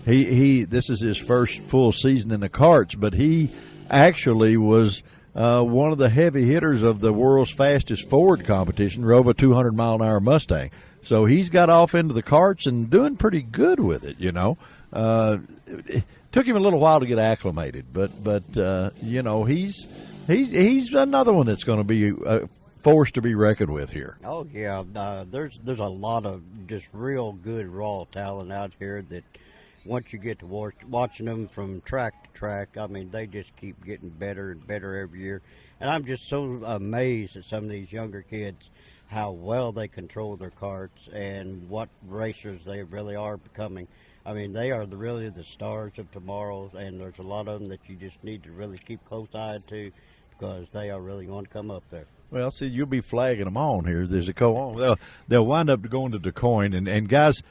Speaker 2: this is his first full season in the karts, but he actually was one of the heavy hitters of the world's fastest Ford competition, drove a 200-mile-an-hour Mustang. So he's got off into the karts and doing pretty good with it, you know. It took him a little while to get acclimated, but you know, he's another one that's going to be forced to be reckoned with here.
Speaker 11: Oh yeah, there's a lot of just real good raw talent out here that once you get to watching them from track to track, I mean, they just keep getting better and better every year. And I'm just so amazed at some of these younger kids, how well they control their karts and what racers they really are becoming. I mean, they are really the stars of tomorrow, and there's a lot of them that you just need to really keep close eye to because they are really going to come up there.
Speaker 2: Well, see, you'll be flagging them on here as they go on. They'll wind up going to DuQuoin, and guys,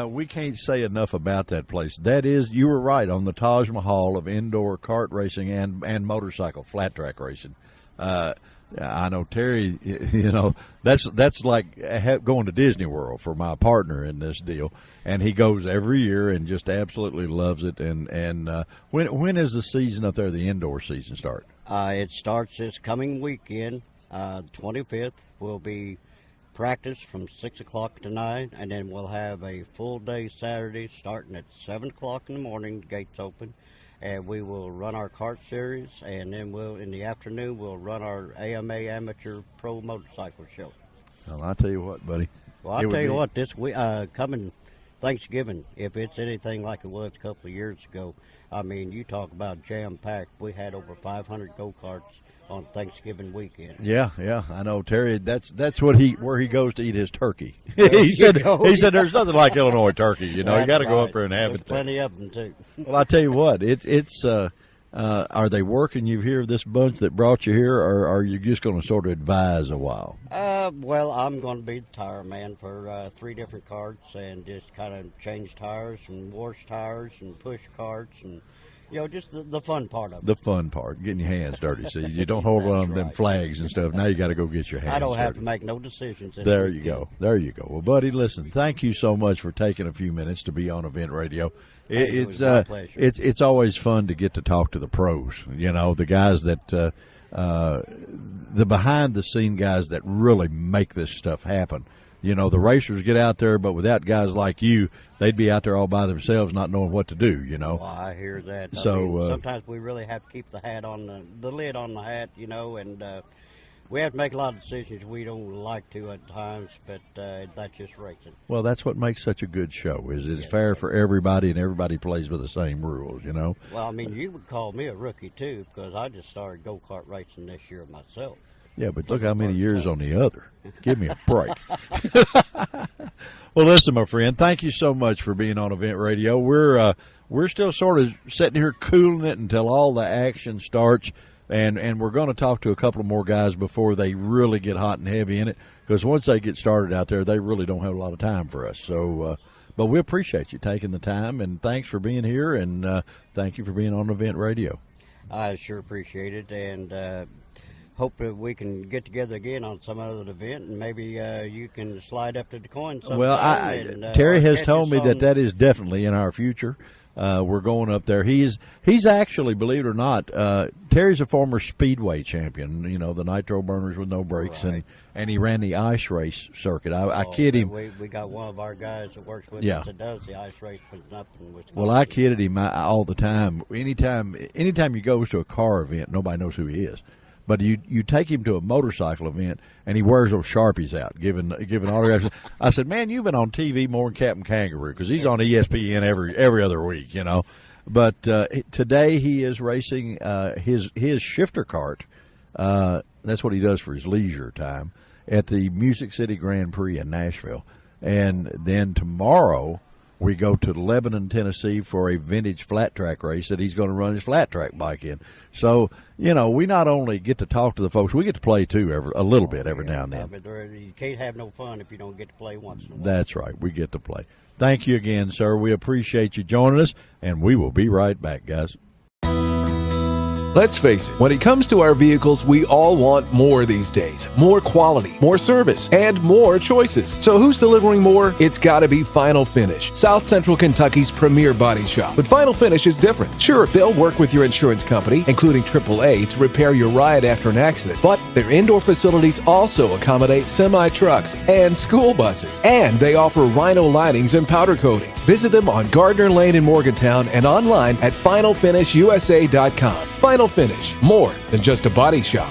Speaker 2: we can't say enough about that place. That is, you were right, on the Taj Mahal of indoor kart racing and motorcycle flat track racing. I know Terry, you know, that's like going to Disney World for my partner in this deal, and he goes every year and just absolutely loves it. And when is the season up there, the indoor season start?
Speaker 11: It starts this coming weekend. The 25th will be practice from 6 o'clock to 9, and then we'll have a full day Saturday starting at 7 o'clock in the morning, gates open, and we will run our kart series, and then in the afternoon we'll run our AMA Amateur Pro Motorcycle Show.
Speaker 2: Well, I'll tell you what, buddy.
Speaker 11: Well, I'll tell you what, this coming Thanksgiving, if it's anything like it was a couple of years ago, I mean, you talk about jam-packed. We had over 500 go-karts on Thanksgiving weekend.
Speaker 2: Yeah, I know, Terry. That's where he goes to eat his turkey. he said there's nothing like Illinois turkey. You know,
Speaker 11: That's
Speaker 2: you got to go
Speaker 11: right.
Speaker 2: up there and have
Speaker 11: There's
Speaker 2: it.
Speaker 11: Plenty of them too.
Speaker 2: Well, I tell you what, it's are they working you here, this bunch that brought you here, or are you just going to sort of advise a while?
Speaker 11: Well, I'm going to be the tire man for 3 different karts and just kind of change tires and wash tires and push karts and, you know, just the fun part of it.
Speaker 2: The fun part, getting your hands dirty. See, you don't hold on to them flags and stuff. Now you got to go get your hands
Speaker 11: I don't have
Speaker 2: dirty.
Speaker 11: to make no decisions.
Speaker 2: There you go. Well, buddy, listen, thank you so much for taking a few minutes to be on Event Radio.
Speaker 11: It was my pleasure.
Speaker 2: It's always fun to get to talk to the pros, you know, the guys that the behind the scene guys that really make this stuff happen. You know, the racers get out there, but without guys like you, they'd be out there all by themselves not knowing what to do, you know.
Speaker 11: Well, I hear that.
Speaker 2: So,
Speaker 11: I mean, sometimes we really have to keep the hat on the lid on the hat, you know, and we have to make a lot of decisions we don't like to at times, but that's just racing.
Speaker 2: Well, that's what makes such a good show, is it's fair for everybody and everybody plays by the same rules, you know.
Speaker 11: Well, I mean, you would call me a rookie, too, because I just started go-kart racing this year myself.
Speaker 2: Yeah, but look how many years on the other. Give me a break. Well, listen, my friend, thank you so much for being on Event Radio. We're still sort of sitting here cooling it until all the action starts, and we're going to talk to a couple of more guys before they really get hot and heavy in it, because once they get started out there, they really don't have a lot of time for us. So, but we appreciate you taking the time, and thanks for being here, and thank you for being on Event Radio.
Speaker 11: I sure appreciate it, and hope that we can get together again on some other event, and maybe you can slide up to DuQuoin sometime.
Speaker 2: Well, Terry has told me that is definitely in our future. We're going up there. He's actually, believe it or not, Terry's a former speedway champion, you know, the nitro burners with no brakes,
Speaker 11: right.
Speaker 2: and he ran the ice race circuit. I kid him.
Speaker 11: We got one of our guys that works with
Speaker 2: Yeah.
Speaker 11: us that does the ice race up in Wisconsin.
Speaker 2: Well, I kidded him all the time. Anytime he goes to a car event, nobody knows who he is. But you take him to a motorcycle event, and he wears those Sharpies out, giving autographs. I said, man, you've been on TV more than Captain Kangaroo, because he's on ESPN every other week, you know. But today he is racing his shifter kart. That's what he does for his leisure time at the Music City Grand Prix in Nashville. And then tomorrow we go to Lebanon, Tennessee for a vintage flat track race that he's going to run his flat track bike in. So, you know, we not only get to talk to the folks, we get to play too a little bit every now and then.
Speaker 11: But you can't have no fun if you don't get to play once in a while.
Speaker 2: That's right. We get to play. Thank you again, sir. We appreciate you joining us, and we will be right back, guys.
Speaker 1: Let's face it, when it comes to our vehicles, we all want more these days. More quality, more service, and more choices. So who's delivering more? It's gotta be Final Finish, South Central Kentucky's premier body shop. But Final Finish is different. Sure, they'll work with your insurance company, including AAA, to repair your ride after an accident. But their indoor facilities also accommodate semi-trucks and school buses. And they offer Rhino linings and powder coating. Visit them on Gardner Lane in Morgantown and online at finalfinishusa.com. Final Finish, more than just a body shop.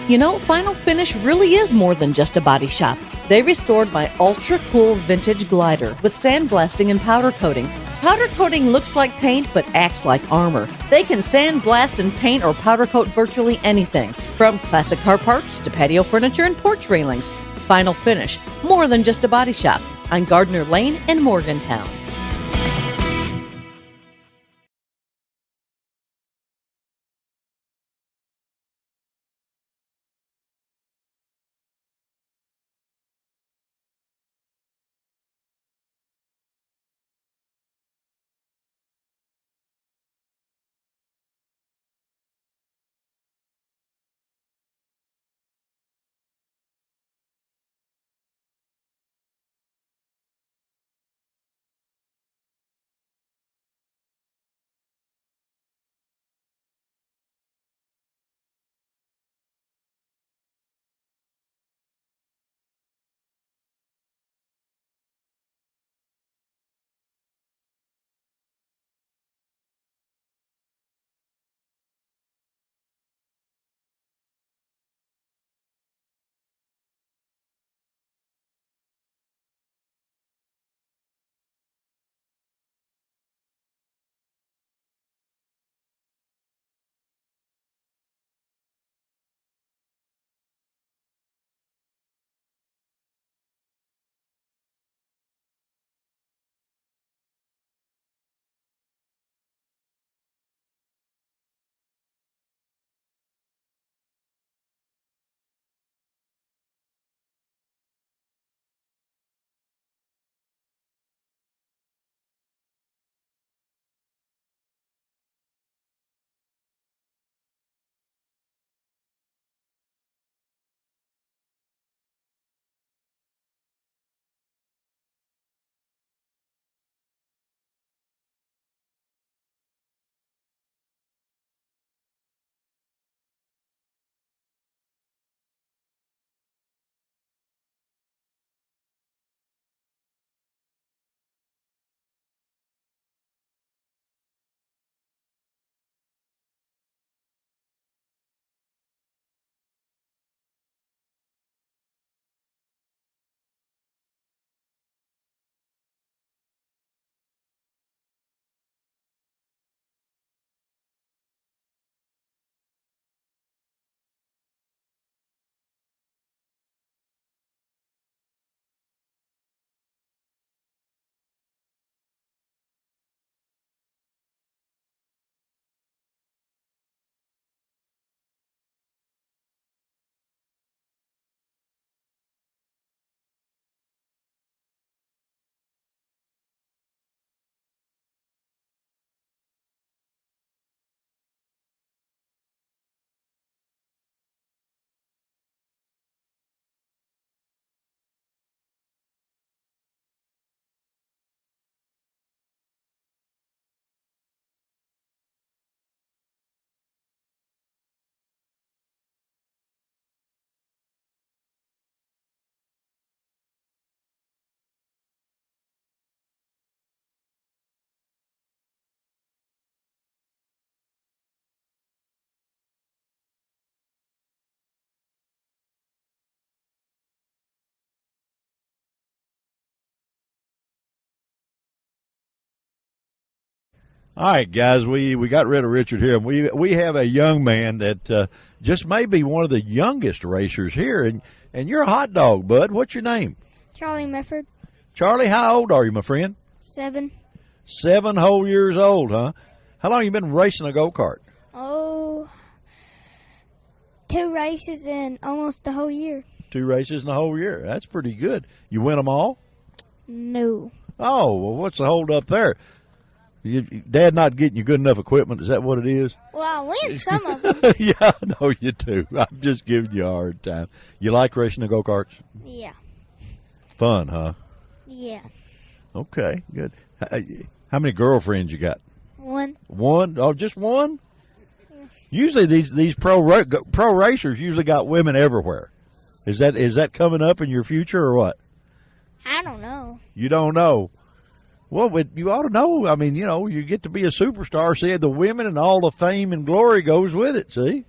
Speaker 3: You know, Final Finish really is more than just a body shop. They restored my ultra-cool vintage glider with sandblasting and powder coating. Powder coating looks like paint but acts like armor. They can sandblast and paint or powder coat virtually anything, from classic car parts to patio furniture and porch railings. Final Finish, more than just a body shop, on Gardner Lane in Morgantown.
Speaker 2: All right, guys, we got rid of Richard here, and we have a young man that just may be one of the youngest racers here, and you're a hot dog, bud. What's your name?
Speaker 8: Charlie Mefford.
Speaker 2: Charlie, how old are you, my friend?
Speaker 8: 7.
Speaker 2: 7 whole years old, huh? How long you been racing a go-kart?
Speaker 8: Oh, 2 races in almost the whole year.
Speaker 2: 2 races in the whole year. That's pretty good. You win them all?
Speaker 8: No.
Speaker 2: Oh, well, what's the hold up there? Dad not getting you good enough equipment? Is that what it is?
Speaker 8: Well, I win some of them.
Speaker 2: Yeah, I know you do. I'm just giving you a hard time. You like racing the go-karts?
Speaker 8: Yeah.
Speaker 2: Fun, huh?
Speaker 8: Yeah.
Speaker 2: Okay, good. How many girlfriends you got?
Speaker 8: One.
Speaker 2: One? Oh, just one? Yeah. Usually these pro racers usually got women everywhere. Is that coming up in your future or what?
Speaker 8: I don't know.
Speaker 2: You don't know. Well, you ought to know. I mean, you get to be a superstar. See, the women and all the fame and glory goes with it, see?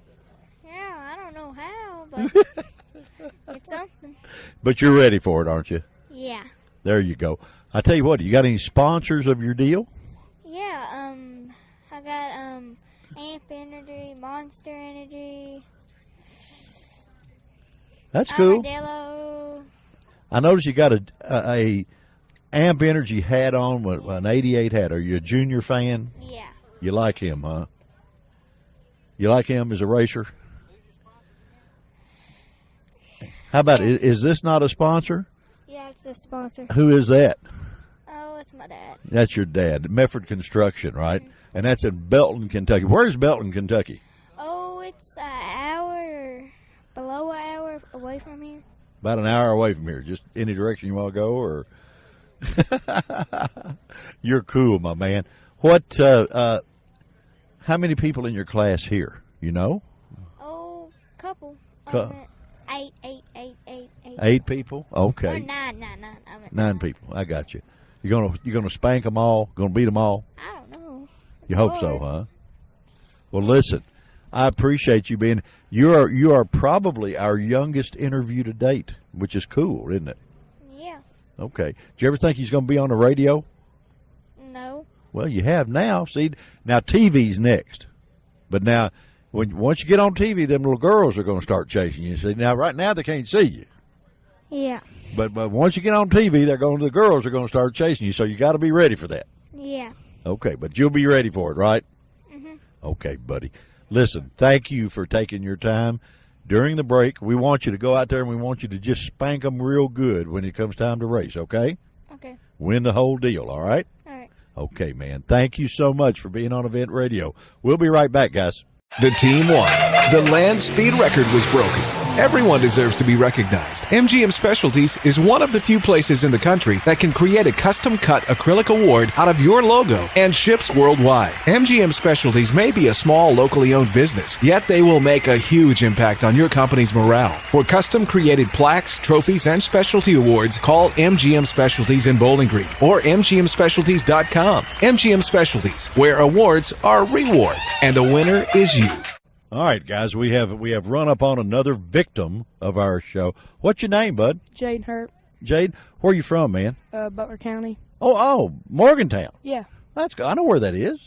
Speaker 8: Yeah, I don't know how, but it's something.
Speaker 2: But you're ready for it, aren't you?
Speaker 8: Yeah.
Speaker 2: There you go. I tell you what, you got any sponsors of your deal?
Speaker 8: Yeah, I got Amp Energy, Monster Energy.
Speaker 2: That's cool.
Speaker 8: Armadillo.
Speaker 2: I noticed you got a Amp Energy hat on, an 88 hat. Are you a Junior fan?
Speaker 8: Yeah.
Speaker 2: You like him, huh? You like him as a racer? How about it? Is this not a sponsor?
Speaker 8: Yeah, it's a sponsor.
Speaker 2: Who is that?
Speaker 8: Oh, it's my dad.
Speaker 2: That's your dad, Mefford Construction, right? Mm-hmm. And that's in Belton, Kentucky. Where's Belton, Kentucky?
Speaker 8: Oh, it's below an hour away from here.
Speaker 2: About an hour away from here. Just any direction you want to go, or you're cool, my man. What? How many people in your class here? You know?
Speaker 8: Oh, couple. Eight.
Speaker 2: 8 people. Okay.
Speaker 8: Or nine.
Speaker 2: Nine people. I got you. You gonna spank them all? Gonna beat them all?
Speaker 8: I don't know.
Speaker 2: You hope so, huh? Well, listen. I appreciate you being. You are probably our youngest interview to date, which is cool, isn't it?
Speaker 8: Yeah.
Speaker 2: Okay. Did you ever think he's going to be on the radio?
Speaker 8: No.
Speaker 2: Well, you have now. See, now TV's next, but now once you get on TV, them little girls are going to start chasing you. See, now right now they can't see you.
Speaker 8: Yeah.
Speaker 2: But once you get on TV, the girls are going to start chasing you. So you got to be ready for that.
Speaker 8: Yeah.
Speaker 2: Okay, but you'll be ready for it, right?
Speaker 8: Mhm.
Speaker 2: Okay, buddy. Listen, thank you for taking your time during the break. We want you to go out there and we want you to just spank them real good when it comes time to race, okay?
Speaker 8: Okay.
Speaker 2: Win the whole deal, all right?
Speaker 8: All right.
Speaker 2: Okay, man. Thank you so much for being on Event Radio. We'll be right back, guys.
Speaker 1: The team won. The land speed record was broken. Everyone deserves to be recognized. MGM Specialties is one of the few places in the country that can create a custom-cut acrylic award out of your logo and ships worldwide. MGM Specialties may be a small, locally owned business, yet they will make a huge impact on your company's morale. For custom-created plaques, trophies, and specialty awards, call MGM Specialties in Bowling Green or mgmspecialties.com. MGM Specialties, where awards are rewards, and the winner is you.
Speaker 2: All right, guys, we have run up on another victim of our show. What's your name, bud?
Speaker 12: Jade Hurt.
Speaker 2: Jade, where are you from, man?
Speaker 12: Butler County.
Speaker 2: Oh, Morgantown.
Speaker 12: Yeah.
Speaker 2: That's good. I know where that is.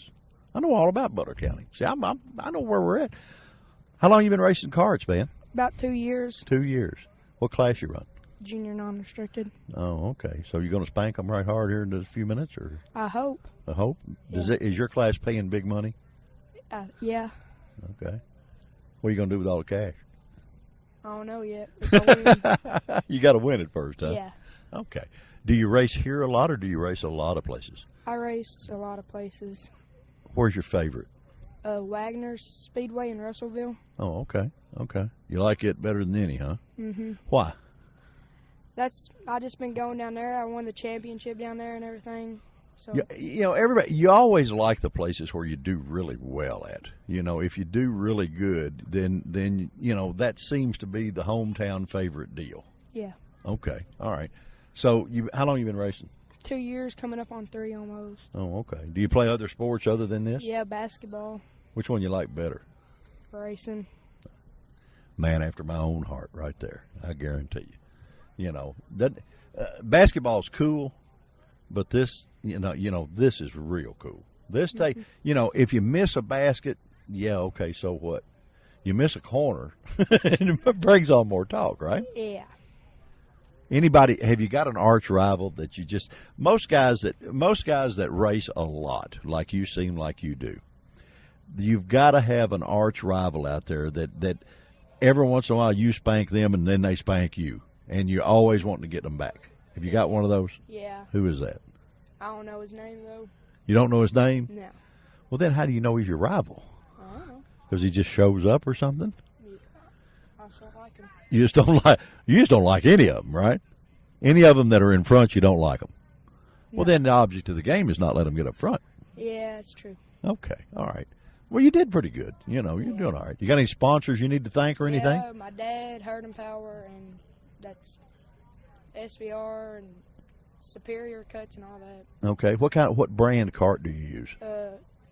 Speaker 2: I know all about Butler County. See, I know where we're at. How long you been racing karts, man?
Speaker 12: About 2 years.
Speaker 2: 2 years. What class you run?
Speaker 12: Junior non-restricted.
Speaker 2: Oh, okay. So you're going to spank them right hard here in a few minutes, or?
Speaker 12: I hope.
Speaker 2: I hope.
Speaker 12: Yeah.
Speaker 2: Is your class paying big money?
Speaker 12: Yeah.
Speaker 2: Okay. What are you going to do with all the cash?
Speaker 12: I don't know yet.
Speaker 2: You got to win it first, huh?
Speaker 12: Yeah.
Speaker 2: Okay. Do you race here a lot, or do you race a lot of places?
Speaker 12: I race a lot of places.
Speaker 2: Where's your favorite?
Speaker 12: Wagner's Speedway in Russellville.
Speaker 2: Oh, okay. Okay. You like it better than any, huh?
Speaker 12: Mm-hmm.
Speaker 2: Why?
Speaker 12: I just been going down there. I won the championship down there and everything. So.
Speaker 2: Everybody, you always like the places where you do really well at. If you do really good, then that seems to be the hometown favorite deal.
Speaker 12: Yeah.
Speaker 2: Okay. All right. So, how long you been racing?
Speaker 12: 2 years, coming up on 3 almost.
Speaker 2: Oh, okay. Do you play other sports other than this?
Speaker 12: Yeah, basketball.
Speaker 2: Which one you like better?
Speaker 12: Racing.
Speaker 2: Man after my own heart, right there. I guarantee you. Basketball's cool, but this. This is real cool. This if you miss a basket, okay, so what? You miss a corner, it brings on more talk, right?
Speaker 12: Yeah.
Speaker 2: Have you got an arch rival that you just, most guys that race a lot, like you seem like you do, you've got to have an arch rival out there that every once in a while you spank them and then they spank you, and you're always wanting to get them back. Have you got one of those?
Speaker 12: Yeah.
Speaker 2: Who is that?
Speaker 12: I don't know his name, though.
Speaker 2: You don't know his name?
Speaker 12: No.
Speaker 2: Well, then how do you know he's your rival?
Speaker 12: I don't know.
Speaker 2: Because he just shows up or something?
Speaker 12: Yeah. I just don't like him.
Speaker 2: You just don't like any of them, right? Any of them that are in front, you don't like them.
Speaker 12: No.
Speaker 2: Well, then the object of the game is not let them get up front.
Speaker 12: Yeah, that's true.
Speaker 2: Okay, all right. Well, you did pretty good. You're doing all right. You got any sponsors you need to thank or anything?
Speaker 12: Yeah, my dad, Herd and Power, and that's SVR and Superior Cuts and all that.
Speaker 2: Okay. What brand cart do you use?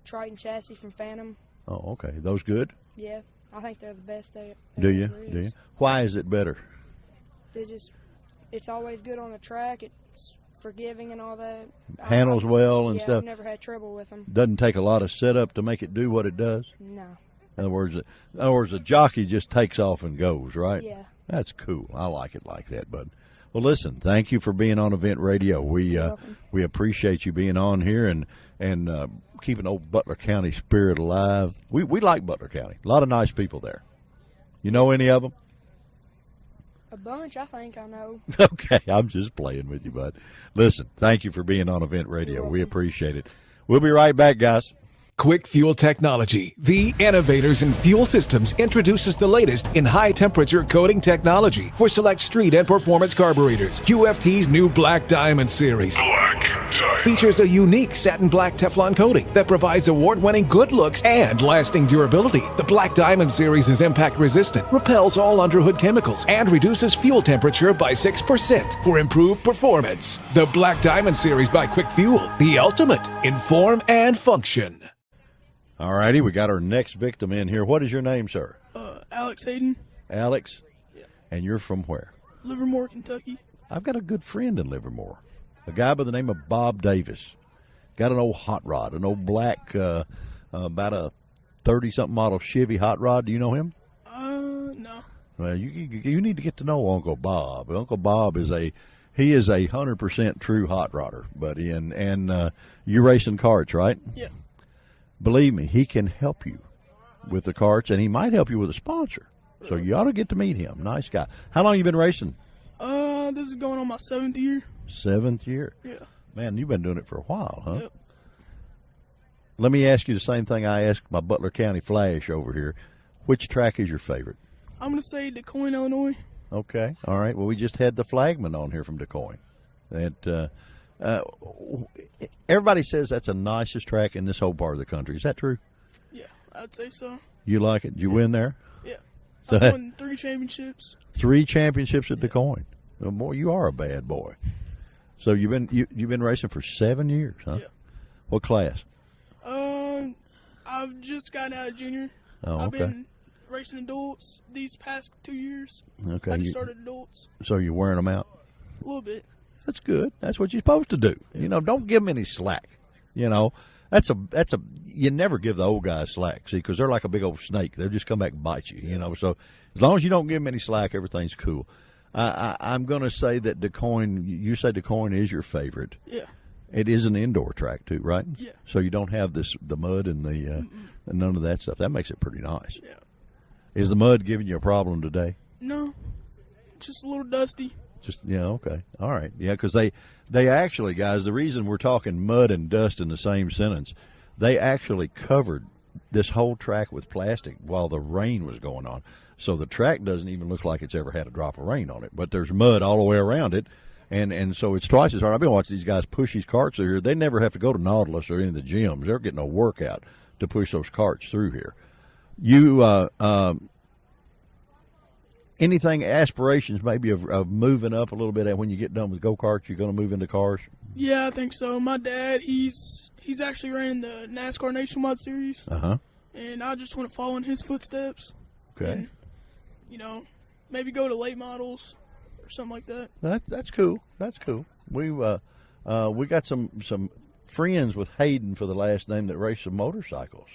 Speaker 12: Triton chassis from Phantom.
Speaker 2: Oh, okay. Those good?
Speaker 12: Yeah, I think they're the best.
Speaker 2: Do you? Why is it better?
Speaker 12: It's always good on the track. It's forgiving and all that.
Speaker 2: Handles well and stuff.
Speaker 12: I've never had trouble with them.
Speaker 2: Doesn't take a lot of setup to make it do what it does.
Speaker 12: No.
Speaker 2: In other words, a jockey just takes off and goes, right?
Speaker 12: Yeah.
Speaker 2: That's cool. I like it like that, bud. Well, listen, thank you for being on Event Radio. We appreciate you being on here and keeping old Butler County spirit alive. We like Butler County. A lot of nice people there. You know any of them?
Speaker 12: A bunch, I think I know.
Speaker 2: Okay, I'm just playing with you, bud. Listen, thank you for being on Event Radio. We appreciate it. We'll be right back, guys.
Speaker 1: Quick Fuel Technology, the innovators in fuel systems, introduces the latest in high-temperature coating technology for select street and performance carburetors. QFT's new Black Diamond series features a unique satin black Teflon coating that provides award-winning good looks and lasting durability. The Black Diamond series is impact-resistant, repels all underhood chemicals, and reduces fuel temperature by 6% for improved performance. The Black Diamond series by Quick Fuel, the ultimate in form and function.
Speaker 2: All righty, we got our next victim in here. What is your name, sir?
Speaker 13: Alex Hayden.
Speaker 2: Alex? Yeah. And you're from where?
Speaker 13: Livermore, Kentucky.
Speaker 2: I've got a good friend in Livermore, a guy by the name of Bob Davis. Got an old hot rod, an old black, about a 30-something model Chevy hot rod. Do you know him?
Speaker 13: No.
Speaker 2: Well, you need to get to know Uncle Bob. Uncle Bob is a 100% true hot rodder, buddy, and you're racing karts, right?
Speaker 13: Yeah.
Speaker 2: Believe me, he can help you with the karts, and he might help you with a sponsor. So you ought to get to meet him. Nice guy. How long you been racing?
Speaker 13: This is going on my 7th year.
Speaker 2: 7th year?
Speaker 13: Yeah.
Speaker 2: Man, you've been doing it for a while, huh?
Speaker 13: Yep.
Speaker 2: Let me ask you the same thing I asked my Butler County Flash over here. Which track is your favorite?
Speaker 13: I'm going to say DeCoin, Illinois.
Speaker 2: Okay. All right. Well, we just had the flagman on here from DeCoin. Everybody says that's the nicest track in this whole part of the country. Is that true?
Speaker 13: Yeah, I'd say so.
Speaker 2: You like it? Did you win there?
Speaker 13: Yeah.
Speaker 2: So
Speaker 13: I won 3 championships.
Speaker 2: 3 championships at DeCoin. Well, boy, you are a bad boy. So you've been racing for 7 years, huh?
Speaker 13: Yeah.
Speaker 2: What class?
Speaker 13: I've just gotten out of junior.
Speaker 2: Oh,
Speaker 13: I've
Speaker 2: okay.
Speaker 13: been racing adults these past 2 years.
Speaker 2: Okay.
Speaker 13: I just started adults.
Speaker 2: So you're wearing them out?
Speaker 13: A little bit.
Speaker 2: That's good. That's what you're supposed to do. You know, don't give them any slack. You know, you never give the old guys slack, see, because they're like a big old snake. They'll just come back and bite you, you know. So as long as you don't give them any slack, everything's cool. I'm going to say that DeCoin, you say DeCoin is your favorite.
Speaker 13: Yeah.
Speaker 2: It is an indoor track, too, right?
Speaker 13: Yeah.
Speaker 2: So you don't have the mud and and none of that stuff. That makes it pretty nice.
Speaker 13: Yeah.
Speaker 2: Is the mud giving you a problem today?
Speaker 13: No. Just a little dusty.
Speaker 2: Okay. All right. Yeah, because they actually, guys, the reason we're talking mud and dust in the same sentence, they actually covered this whole track with plastic while the rain was going on. So the track doesn't even look like it's ever had a drop of rain on it, but there's mud all the way around it. And so it's twice as hard. I've been watching these guys push these carts through here. They never have to go to Nautilus or any of the gyms. They're getting a workout to push those carts through here. You, anything, aspirations maybe of moving up a little bit when you get done with go-karts, you're going to move into cars?
Speaker 13: Yeah, I think so. My dad, he's actually ran the NASCAR Nationwide Series.
Speaker 2: Uh-huh.
Speaker 13: And I just want to follow in his footsteps.
Speaker 2: Okay.
Speaker 13: And, maybe go to late models or something like that.
Speaker 2: That's cool. That's cool. We got some friends with Hayden for the last name that race some motorcycles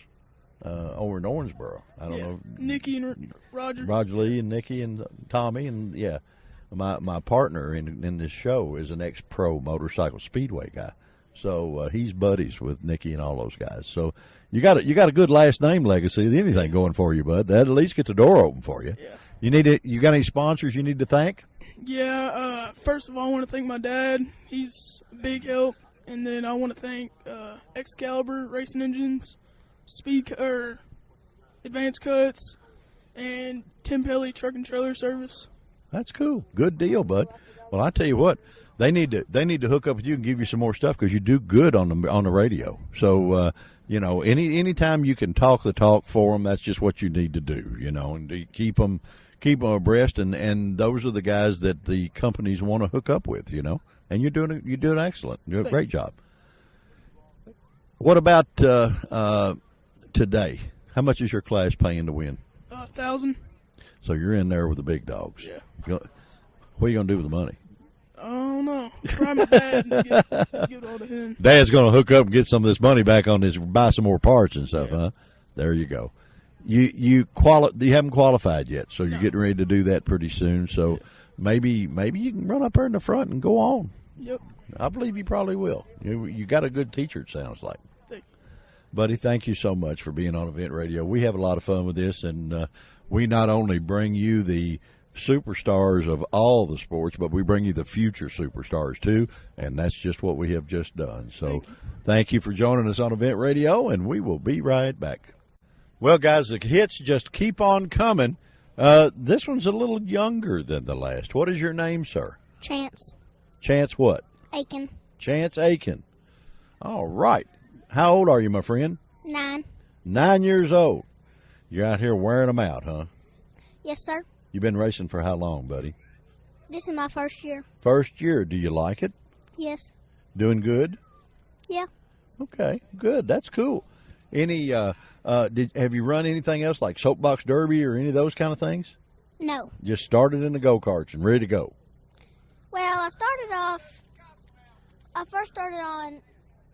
Speaker 2: over in Owensboro. I don't know.
Speaker 13: Nikki and Roger.
Speaker 2: Roger Lee and Nikki and Tommy and my partner in this show is an ex-pro motorcycle speedway guy. So he's buddies with Nikki and all those guys. So you got a good last name legacy. Anything going for you, bud. That at least get the door open for you.
Speaker 13: Yeah.
Speaker 2: You got any sponsors you need to thank?
Speaker 13: Yeah. First of all, I want to thank my dad. He's a big help. And then I want to thank Excalibur Racing Engines, Advanced Cuts, and Tim Pelly Truck and Trailer Service.
Speaker 2: That's cool. Good deal, bud. Well, I tell you what, they need to hook up with you and give you some more stuff because you do good on the radio. So anytime you can talk the talk for them, that's just what you need to do. And to keep them abreast, and those are the guys that the companies want to hook up with. And you're doing excellent. You're doing a great job. What about today? How much is your class paying to win?
Speaker 13: $1,000.
Speaker 2: So you're in there with the big dogs.
Speaker 13: Yeah.
Speaker 2: What are you going to do with the money?
Speaker 13: I don't know. Try my dad and give it all to him.
Speaker 2: Dad's going to hook up and get some of this money back on this, buy some more parts and stuff, huh? There you go. You haven't qualified yet, so you're getting ready to do that pretty soon. So maybe you can run up there in the front and go on.
Speaker 13: Yep.
Speaker 2: I believe you probably will. You got a good teacher, it sounds like.
Speaker 13: Thank you.
Speaker 2: Buddy, thank you so much for being on Event Radio. We have a lot of fun with this, and we not only bring you the superstars of all the sports, but we bring you the future superstars too, and that's just what we have just done. So thank you for joining us on Event Radio, and we will be right back. Well, guys, the hits just keep on coming. This one's a little younger than the last. What is your name, sir?
Speaker 8: Chance.
Speaker 2: Chance what?
Speaker 8: Aiken.
Speaker 2: Chance Aiken. All right. How old are you, my friend?
Speaker 8: 9.
Speaker 2: 9 years old. You're out here wearing them out, huh?
Speaker 8: Yes, sir.
Speaker 2: You've been racing for how long, buddy?
Speaker 8: This is my first year.
Speaker 2: First year. Do you like it?
Speaker 8: Yes.
Speaker 2: Doing good?
Speaker 8: Yeah.
Speaker 2: Okay, good. That's cool. Any have you run anything else like soapbox derby or any of those kind of things?
Speaker 8: No.
Speaker 2: Just started in the go-karts and ready to go.
Speaker 8: Well, I first started on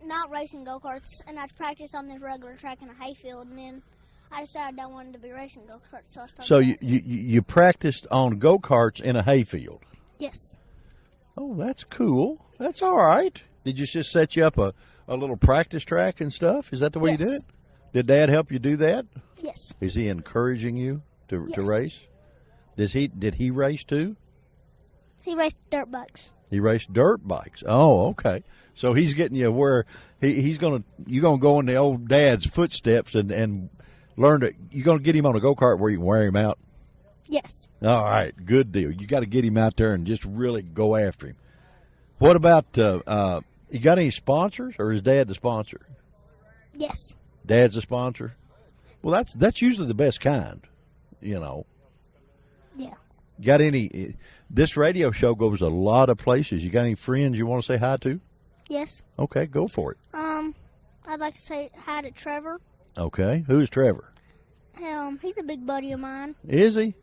Speaker 8: not racing go-karts, and I practiced on this regular track in a hayfield, and then I decided I wanted to be racing go-karts, so I started.
Speaker 2: So you practiced on go-karts in a hayfield?
Speaker 8: Yes.
Speaker 2: Oh, that's cool. That's all right. Did you just set you up a little practice track and stuff? Is that the way you did it? Did Dad help you do that?
Speaker 8: Yes.
Speaker 2: Is he encouraging you to race? Did he race too?
Speaker 8: He raced dirt bikes.
Speaker 2: He raced dirt bikes. Oh, okay. So he's getting you where you're gonna go in the old Dad's footsteps and learn to. You're gonna get him on a go-kart where you can wear him out.
Speaker 8: Yes.
Speaker 2: All right, good deal. You got to get him out there and just really go after him. What about you got any sponsors, or is Dad the sponsor?
Speaker 8: Yes.
Speaker 2: Dad's the sponsor. Well, that's usually the best kind,
Speaker 8: Yeah.
Speaker 2: Got any? This radio show goes a lot of places. You got any friends you want to say hi to?
Speaker 8: Yes.
Speaker 2: Okay, go for it.
Speaker 8: I'd like to say hi to Trevor.
Speaker 2: Okay, who's Trevor?
Speaker 8: He's a big buddy of mine.
Speaker 2: Is he?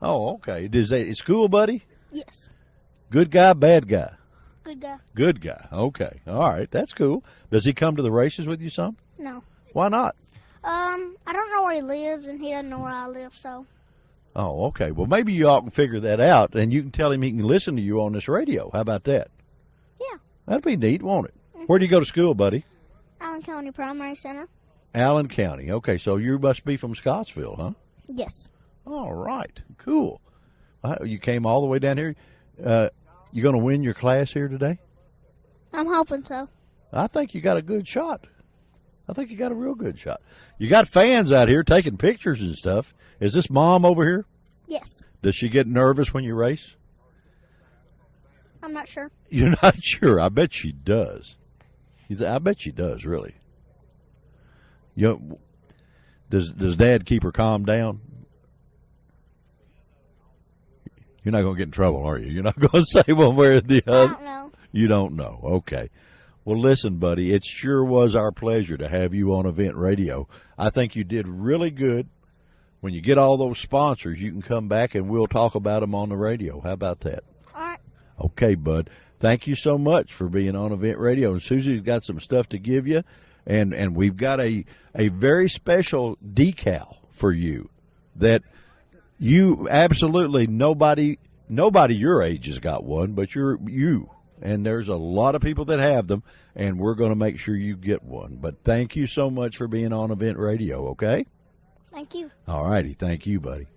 Speaker 2: Oh, okay. Is school buddy?
Speaker 8: Yes.
Speaker 2: Good guy, bad guy?
Speaker 8: Good guy.
Speaker 2: Good guy. Okay. All right. That's cool. Does he come to the races with you some?
Speaker 8: No.
Speaker 2: Why not?
Speaker 8: I don't know where he lives, and he doesn't know where I live, so.
Speaker 2: Oh, okay. Well, maybe you all can figure that out, and you can tell him he can listen to you on this radio. How about that?
Speaker 8: Yeah.
Speaker 2: That'd be neat, won't it? Where do you go to school, buddy?
Speaker 8: Allen County Primary Center.
Speaker 2: Allen County. Okay, so you must be from Scottsville, huh?
Speaker 8: Yes.
Speaker 2: All right. Cool. You came all the way down here. You going to win your class here today?
Speaker 8: I'm hoping so.
Speaker 2: I think you got a good shot. I think you got a real good shot. You got fans out here taking pictures and stuff. Is this Mom over here?
Speaker 8: Yes.
Speaker 2: Does she get nervous when you race?
Speaker 8: I'm not sure.
Speaker 2: You're not sure? I bet she does. I bet she does, really. Does Dad keep her calm down? You're not going to get in trouble, are you? You're not going to say one way or the other?
Speaker 8: I don't know.
Speaker 2: You don't know. Okay. Well, listen, buddy, it sure was our pleasure to have you on Event Radio. I think you did really good. When you get all those sponsors, you can come back and we'll talk about them on the radio. How about that?
Speaker 8: All right.
Speaker 2: Okay, bud. Thank you so much for being on Event Radio. And Susie's got some stuff to give you, and we've got a very special decal for you that you absolutely nobody your age has got one, but you. And there's a lot of people that have them, and we're going to make sure you get one. But thank you so much for being on Event Radio, okay?
Speaker 8: Thank you.
Speaker 2: All righty. Thank you, buddy.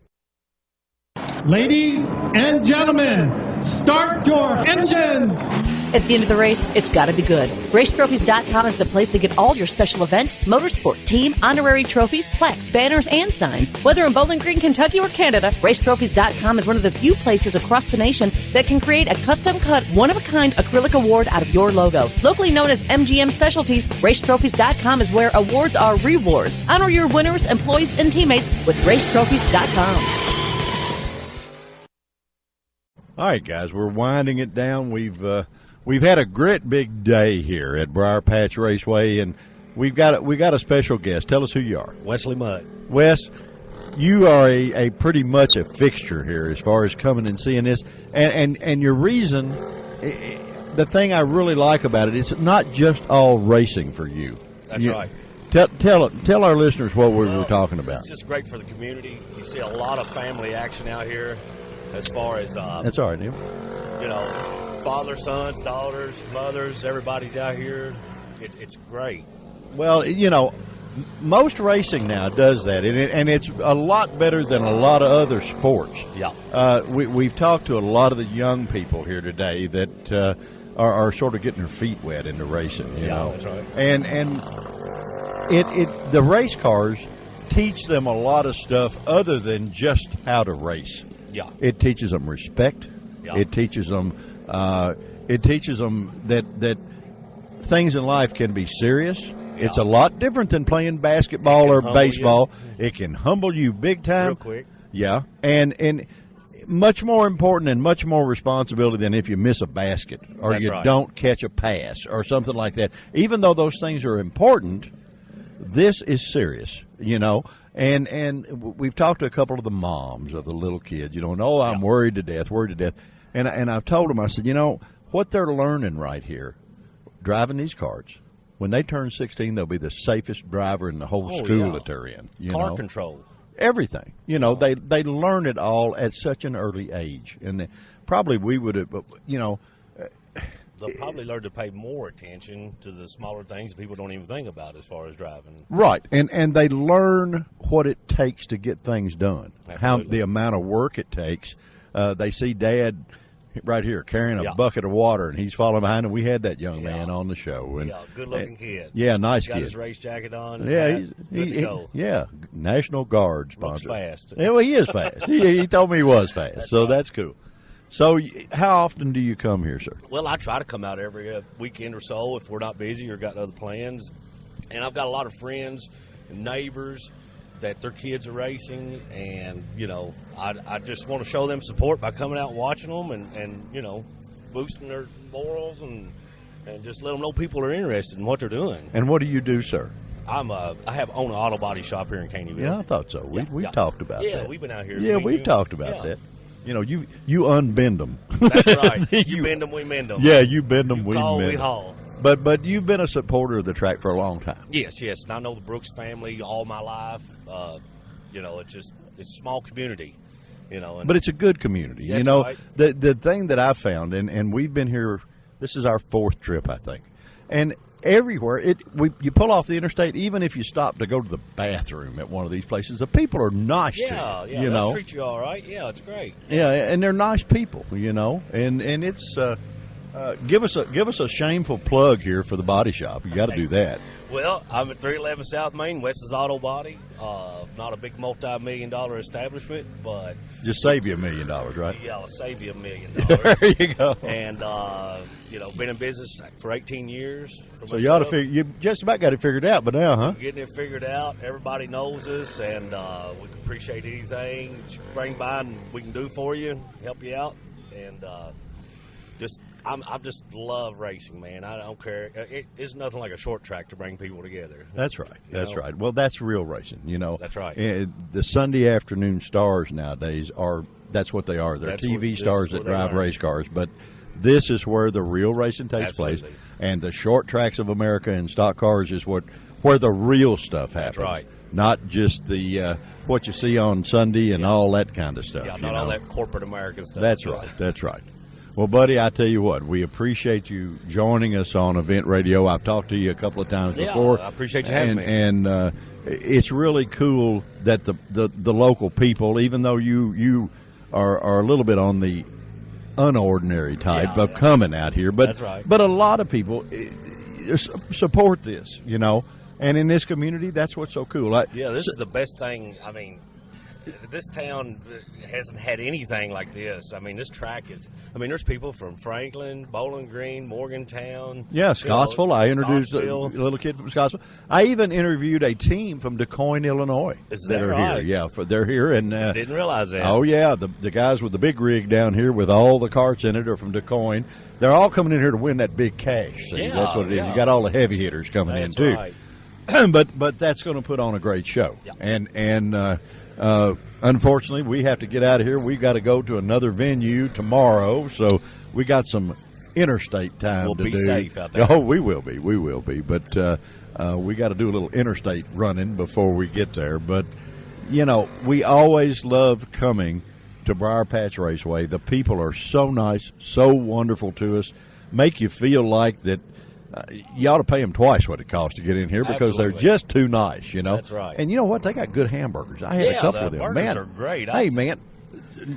Speaker 10: Ladies and gentlemen, start your engines!
Speaker 3: At the end of the race, it's got to be good. RaceTrophies.com is the place to get all your special event, motorsport, team, honorary trophies, plaques, banners, and signs. Whether in Bowling Green, Kentucky, or Canada, RaceTrophies.com is one of the few places across the nation that can create a custom-cut, one-of-a-kind acrylic award out of your logo. Locally known as MGM Specialties, RaceTrophies.com is where awards are rewards. Honor your winners, employees, and teammates with RaceTrophies.com.
Speaker 2: All right, guys, we're winding it down. We've had a great big day here at Briar Patch Raceway, and we got a special guest. Tell us who you are.
Speaker 14: Wesley Mudd.
Speaker 2: Wes, you are a pretty much a fixture here as far as coming and seeing this, and your reason. The thing I really like about it, it's not just all racing for you.
Speaker 14: That's right.
Speaker 2: Tell our listeners what we were talking about.
Speaker 14: It's just great for the community. You see a lot of family action out here. As far as
Speaker 2: that's all right, Neil.
Speaker 14: You know, fathers, sons, daughters, mothers, everybody's out here. It's great.
Speaker 2: Well, you know, most racing now does that, and it's a lot better than a lot of other sports.
Speaker 14: Yeah.
Speaker 2: We've talked to a lot of the young people here today that are sort of getting their feet wet into racing. You know,
Speaker 14: that's right.
Speaker 2: And the race cars teach them a lot of stuff other than just how to race.
Speaker 14: Yeah.
Speaker 2: It teaches them respect.
Speaker 14: Yeah.
Speaker 2: It teaches them that things in life can be serious. Yeah. It's a lot different than playing basketball or baseball. It can humble you big time.
Speaker 14: Real quick.
Speaker 2: Yeah. And much more important and much more responsibility than if you miss a basket or
Speaker 14: That's
Speaker 2: you
Speaker 14: right.
Speaker 2: don't catch a pass or something like that. Even though those things are important, this is serious, you know. And we've talked to a couple of the moms of the little kids, you know, and I'm worried to death. And I've told them, I said, you know, what they're learning right here, driving these karts, when they turn 16, they'll be the safest driver in the whole school that they're in.
Speaker 14: Car control.
Speaker 2: Everything. You know, they learn it all at such an early age. And probably we would have, you know.
Speaker 14: They'll probably learn to pay more attention to the smaller things that people don't even think about as far as driving.
Speaker 2: Right, and they learn what it takes to get things done.
Speaker 14: Absolutely.
Speaker 2: The amount of work it takes. They see Dad right here carrying a bucket of water, and he's following behind him. We had that young man on the show. And,
Speaker 14: good-looking kid.
Speaker 2: Yeah, nice
Speaker 14: Got
Speaker 2: kid.
Speaker 14: His race jacket on.
Speaker 2: Yeah, National Guard sponsor.
Speaker 14: Looks fast.
Speaker 2: Yeah, well, he is fast. he told me he was fast, so that's cool. So how often do you come here, sir?
Speaker 14: Well, I try to come out every weekend or so if we're not busy or got other plans. And I've got a lot of friends and neighbors that their kids are racing, and, you know, I just want to show them support by coming out and watching them and you know, boosting their morals and just let them know people are interested in what they're doing.
Speaker 2: And what do you do, sir?
Speaker 14: I own an auto body shop here in Caneyville.
Speaker 2: Yeah, I thought so. We've talked about that.
Speaker 14: Yeah, we've been out here.
Speaker 2: Yeah, we've talked about that. You know, you unbend them.
Speaker 14: That's right. You bend them, we mend them.
Speaker 2: Yeah, you bend them, we
Speaker 14: call,
Speaker 2: mend
Speaker 14: we
Speaker 2: them.
Speaker 14: haul.
Speaker 2: But you've been a supporter of the track for a long time.
Speaker 14: Yes. And I know the Brooks family all my life. You know, it's a small community. You know, and
Speaker 2: but it's a good community.
Speaker 14: That's
Speaker 2: you know,
Speaker 14: right.
Speaker 2: the thing that I found, and we've been here. This is our fourth trip, I think, and everywhere you pull off the interstate, even if you stop to go to the bathroom at one of these places, the people are nice to you.
Speaker 14: Yeah,
Speaker 2: you know,
Speaker 14: they'll treat you all right. Yeah, it's great.
Speaker 2: Yeah, and they're nice people, you know, and it's give us a shameful plug here for the body shop. You got to do that.
Speaker 14: Well, I'm at 311 South Main, Wes's Auto Body. Not a big multi-million-dollar establishment, but
Speaker 2: just save you $1 million, right?
Speaker 14: Yeah, I'll save you $1 million.
Speaker 2: There you go.
Speaker 14: And you know, been in business for 18 years.
Speaker 2: So you ought to you just about got it figured out, but now, huh?
Speaker 14: Getting it figured out. Everybody knows us, and we can appreciate anything that you can bring by and we can do for you, help you out, and I just love racing, man. I don't care. It's nothing like a short track to bring people together.
Speaker 2: That's right. That's right. Well, that's real racing, you know.
Speaker 14: That's right.
Speaker 2: The Sunday afternoon stars nowadays that's what they are. They're TV stars that drive race cars, but this is where the real racing takes place. And the short tracks of America and stock cars is where the real stuff happens.
Speaker 14: That's right.
Speaker 2: Not just the what you see on Sunday and all that kind of stuff.
Speaker 14: Yeah, not all that corporate American stuff.
Speaker 2: That's right. That's right. Well, buddy, I tell you what, we appreciate you joining us on Event Radio. I've talked to you a couple of times before.
Speaker 14: I appreciate you having me.
Speaker 2: And it's really cool that the local people, even though you are a little bit on the unordinary type of coming out here. But
Speaker 14: that's right.
Speaker 2: But a lot of people support this, you know. And in this community, that's what's so cool.
Speaker 14: This is the best thing. I mean, this town hasn't had anything like this. I mean, this track is. I mean, there's people from Franklin, Bowling Green, Morgantown.
Speaker 2: Yeah, Scottsville. I introduced a
Speaker 14: Scottsville.
Speaker 2: little kid from Scottsville. I even interviewed a team from DuQuoin, Illinois.
Speaker 14: Is that
Speaker 2: are
Speaker 14: right?
Speaker 2: Here. Yeah, they're here. And
Speaker 14: didn't realize that.
Speaker 2: Oh yeah, the guys with the big rig down here with all the carts in it are from DuQuoin. They're all coming in here to win that big cash. See, that's what it is. You got all the heavy hitters coming in too.
Speaker 14: Right.
Speaker 2: but that's going to put on a great show. Yeah. And unfortunately, we have to get out of here. We've got to go to another venue tomorrow, so we got some interstate time to do.
Speaker 14: We'll be safe out there.
Speaker 2: Oh, we will be. We will be. But we got to do a little interstate running before we get there. But, you know, we always love coming to Briar Patch Raceway. The people are so nice, so wonderful to us, make you feel like that you ought to pay them twice what it costs to get in here because
Speaker 14: Absolutely.
Speaker 2: They're just too nice, you know.
Speaker 14: That's right.
Speaker 2: And you know what? They got good hamburgers. I had a couple of them.
Speaker 14: Burgers
Speaker 2: Man,
Speaker 14: are great.
Speaker 2: Hey, man,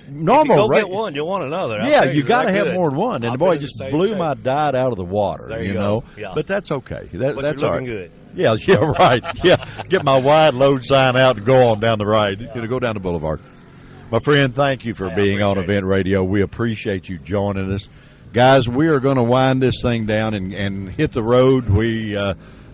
Speaker 2: normal
Speaker 14: if you go
Speaker 2: rate.
Speaker 14: get one, you'll want another.
Speaker 2: Yeah, you got to have more than one. And
Speaker 14: I'll
Speaker 2: boy,
Speaker 14: do
Speaker 2: it
Speaker 14: the
Speaker 2: just
Speaker 14: same
Speaker 2: blew
Speaker 14: shape.
Speaker 2: my diet out of the water.
Speaker 14: There you
Speaker 2: know,
Speaker 14: go. Yeah.
Speaker 2: But that's okay.
Speaker 14: But
Speaker 2: that's
Speaker 14: you're
Speaker 2: all
Speaker 14: looking
Speaker 2: right.
Speaker 14: good.
Speaker 2: Yeah, right. Yeah, get my wide load sign out and go on down the ride. Yeah. Go down the boulevard. My friend, thank you for being on Event Radio. We appreciate you joining us. Guys, we are going to wind this thing down and hit the road. We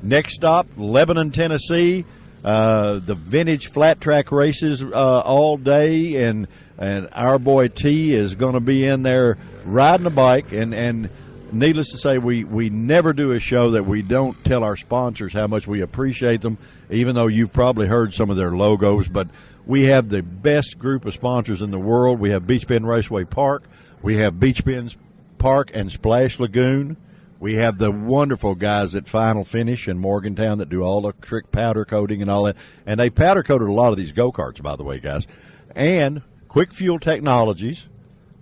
Speaker 2: next stop, Lebanon, Tennessee, the vintage flat track races all day, and our boy T is going to be in there riding a bike. And needless to say, we never do a show that we don't tell our sponsors how much we appreciate them, even though you've probably heard some of their logos. But we have the best group of sponsors in the world. We have Beach Bend Raceway Park. We have Beach Bend Park and Splash Lagoon. We have the wonderful guys at Final Finish in Morgantown that do all the trick powder coating and all that. And they powder coated a lot of these go-karts, by the way, guys. And Quick Fuel Technologies,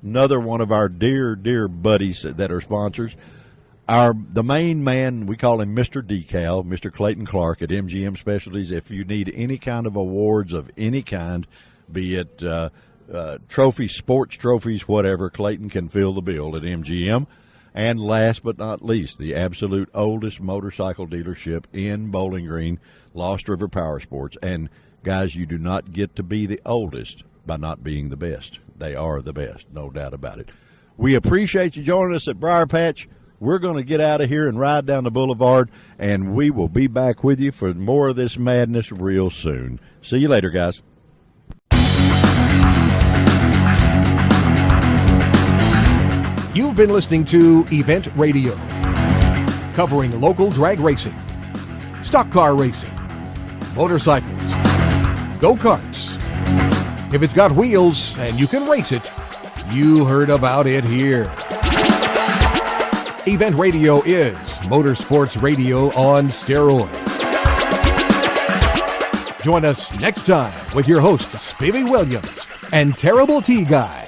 Speaker 2: another one of our dear, dear buddies that are sponsors. The main man, we call him Mr. Decal, Mr. Clayton Clark at MGM Specialties. If you need any kind of awards of any kind, be it trophies, sports trophies, whatever, Clayton can fill the bill at MGM. And last but not least, the absolute oldest motorcycle dealership in Bowling Green, Lost River Power Sports. And guys, you do not get to be the oldest by not being the best. They are the best, no doubt about it. We appreciate you joining us at Briar Patch. We're going to get out of here and ride down the boulevard, and we will be back with you for more of this madness real soon. See you later, guys.
Speaker 1: You've been listening to Event Radio, covering local drag racing, stock car racing, motorcycles, go-karts. If it's got wheels and you can race it, you heard about it here. Event Radio is motorsports radio on steroids. Join us next time with your hosts, Spivey Williams and Terrible T Guy.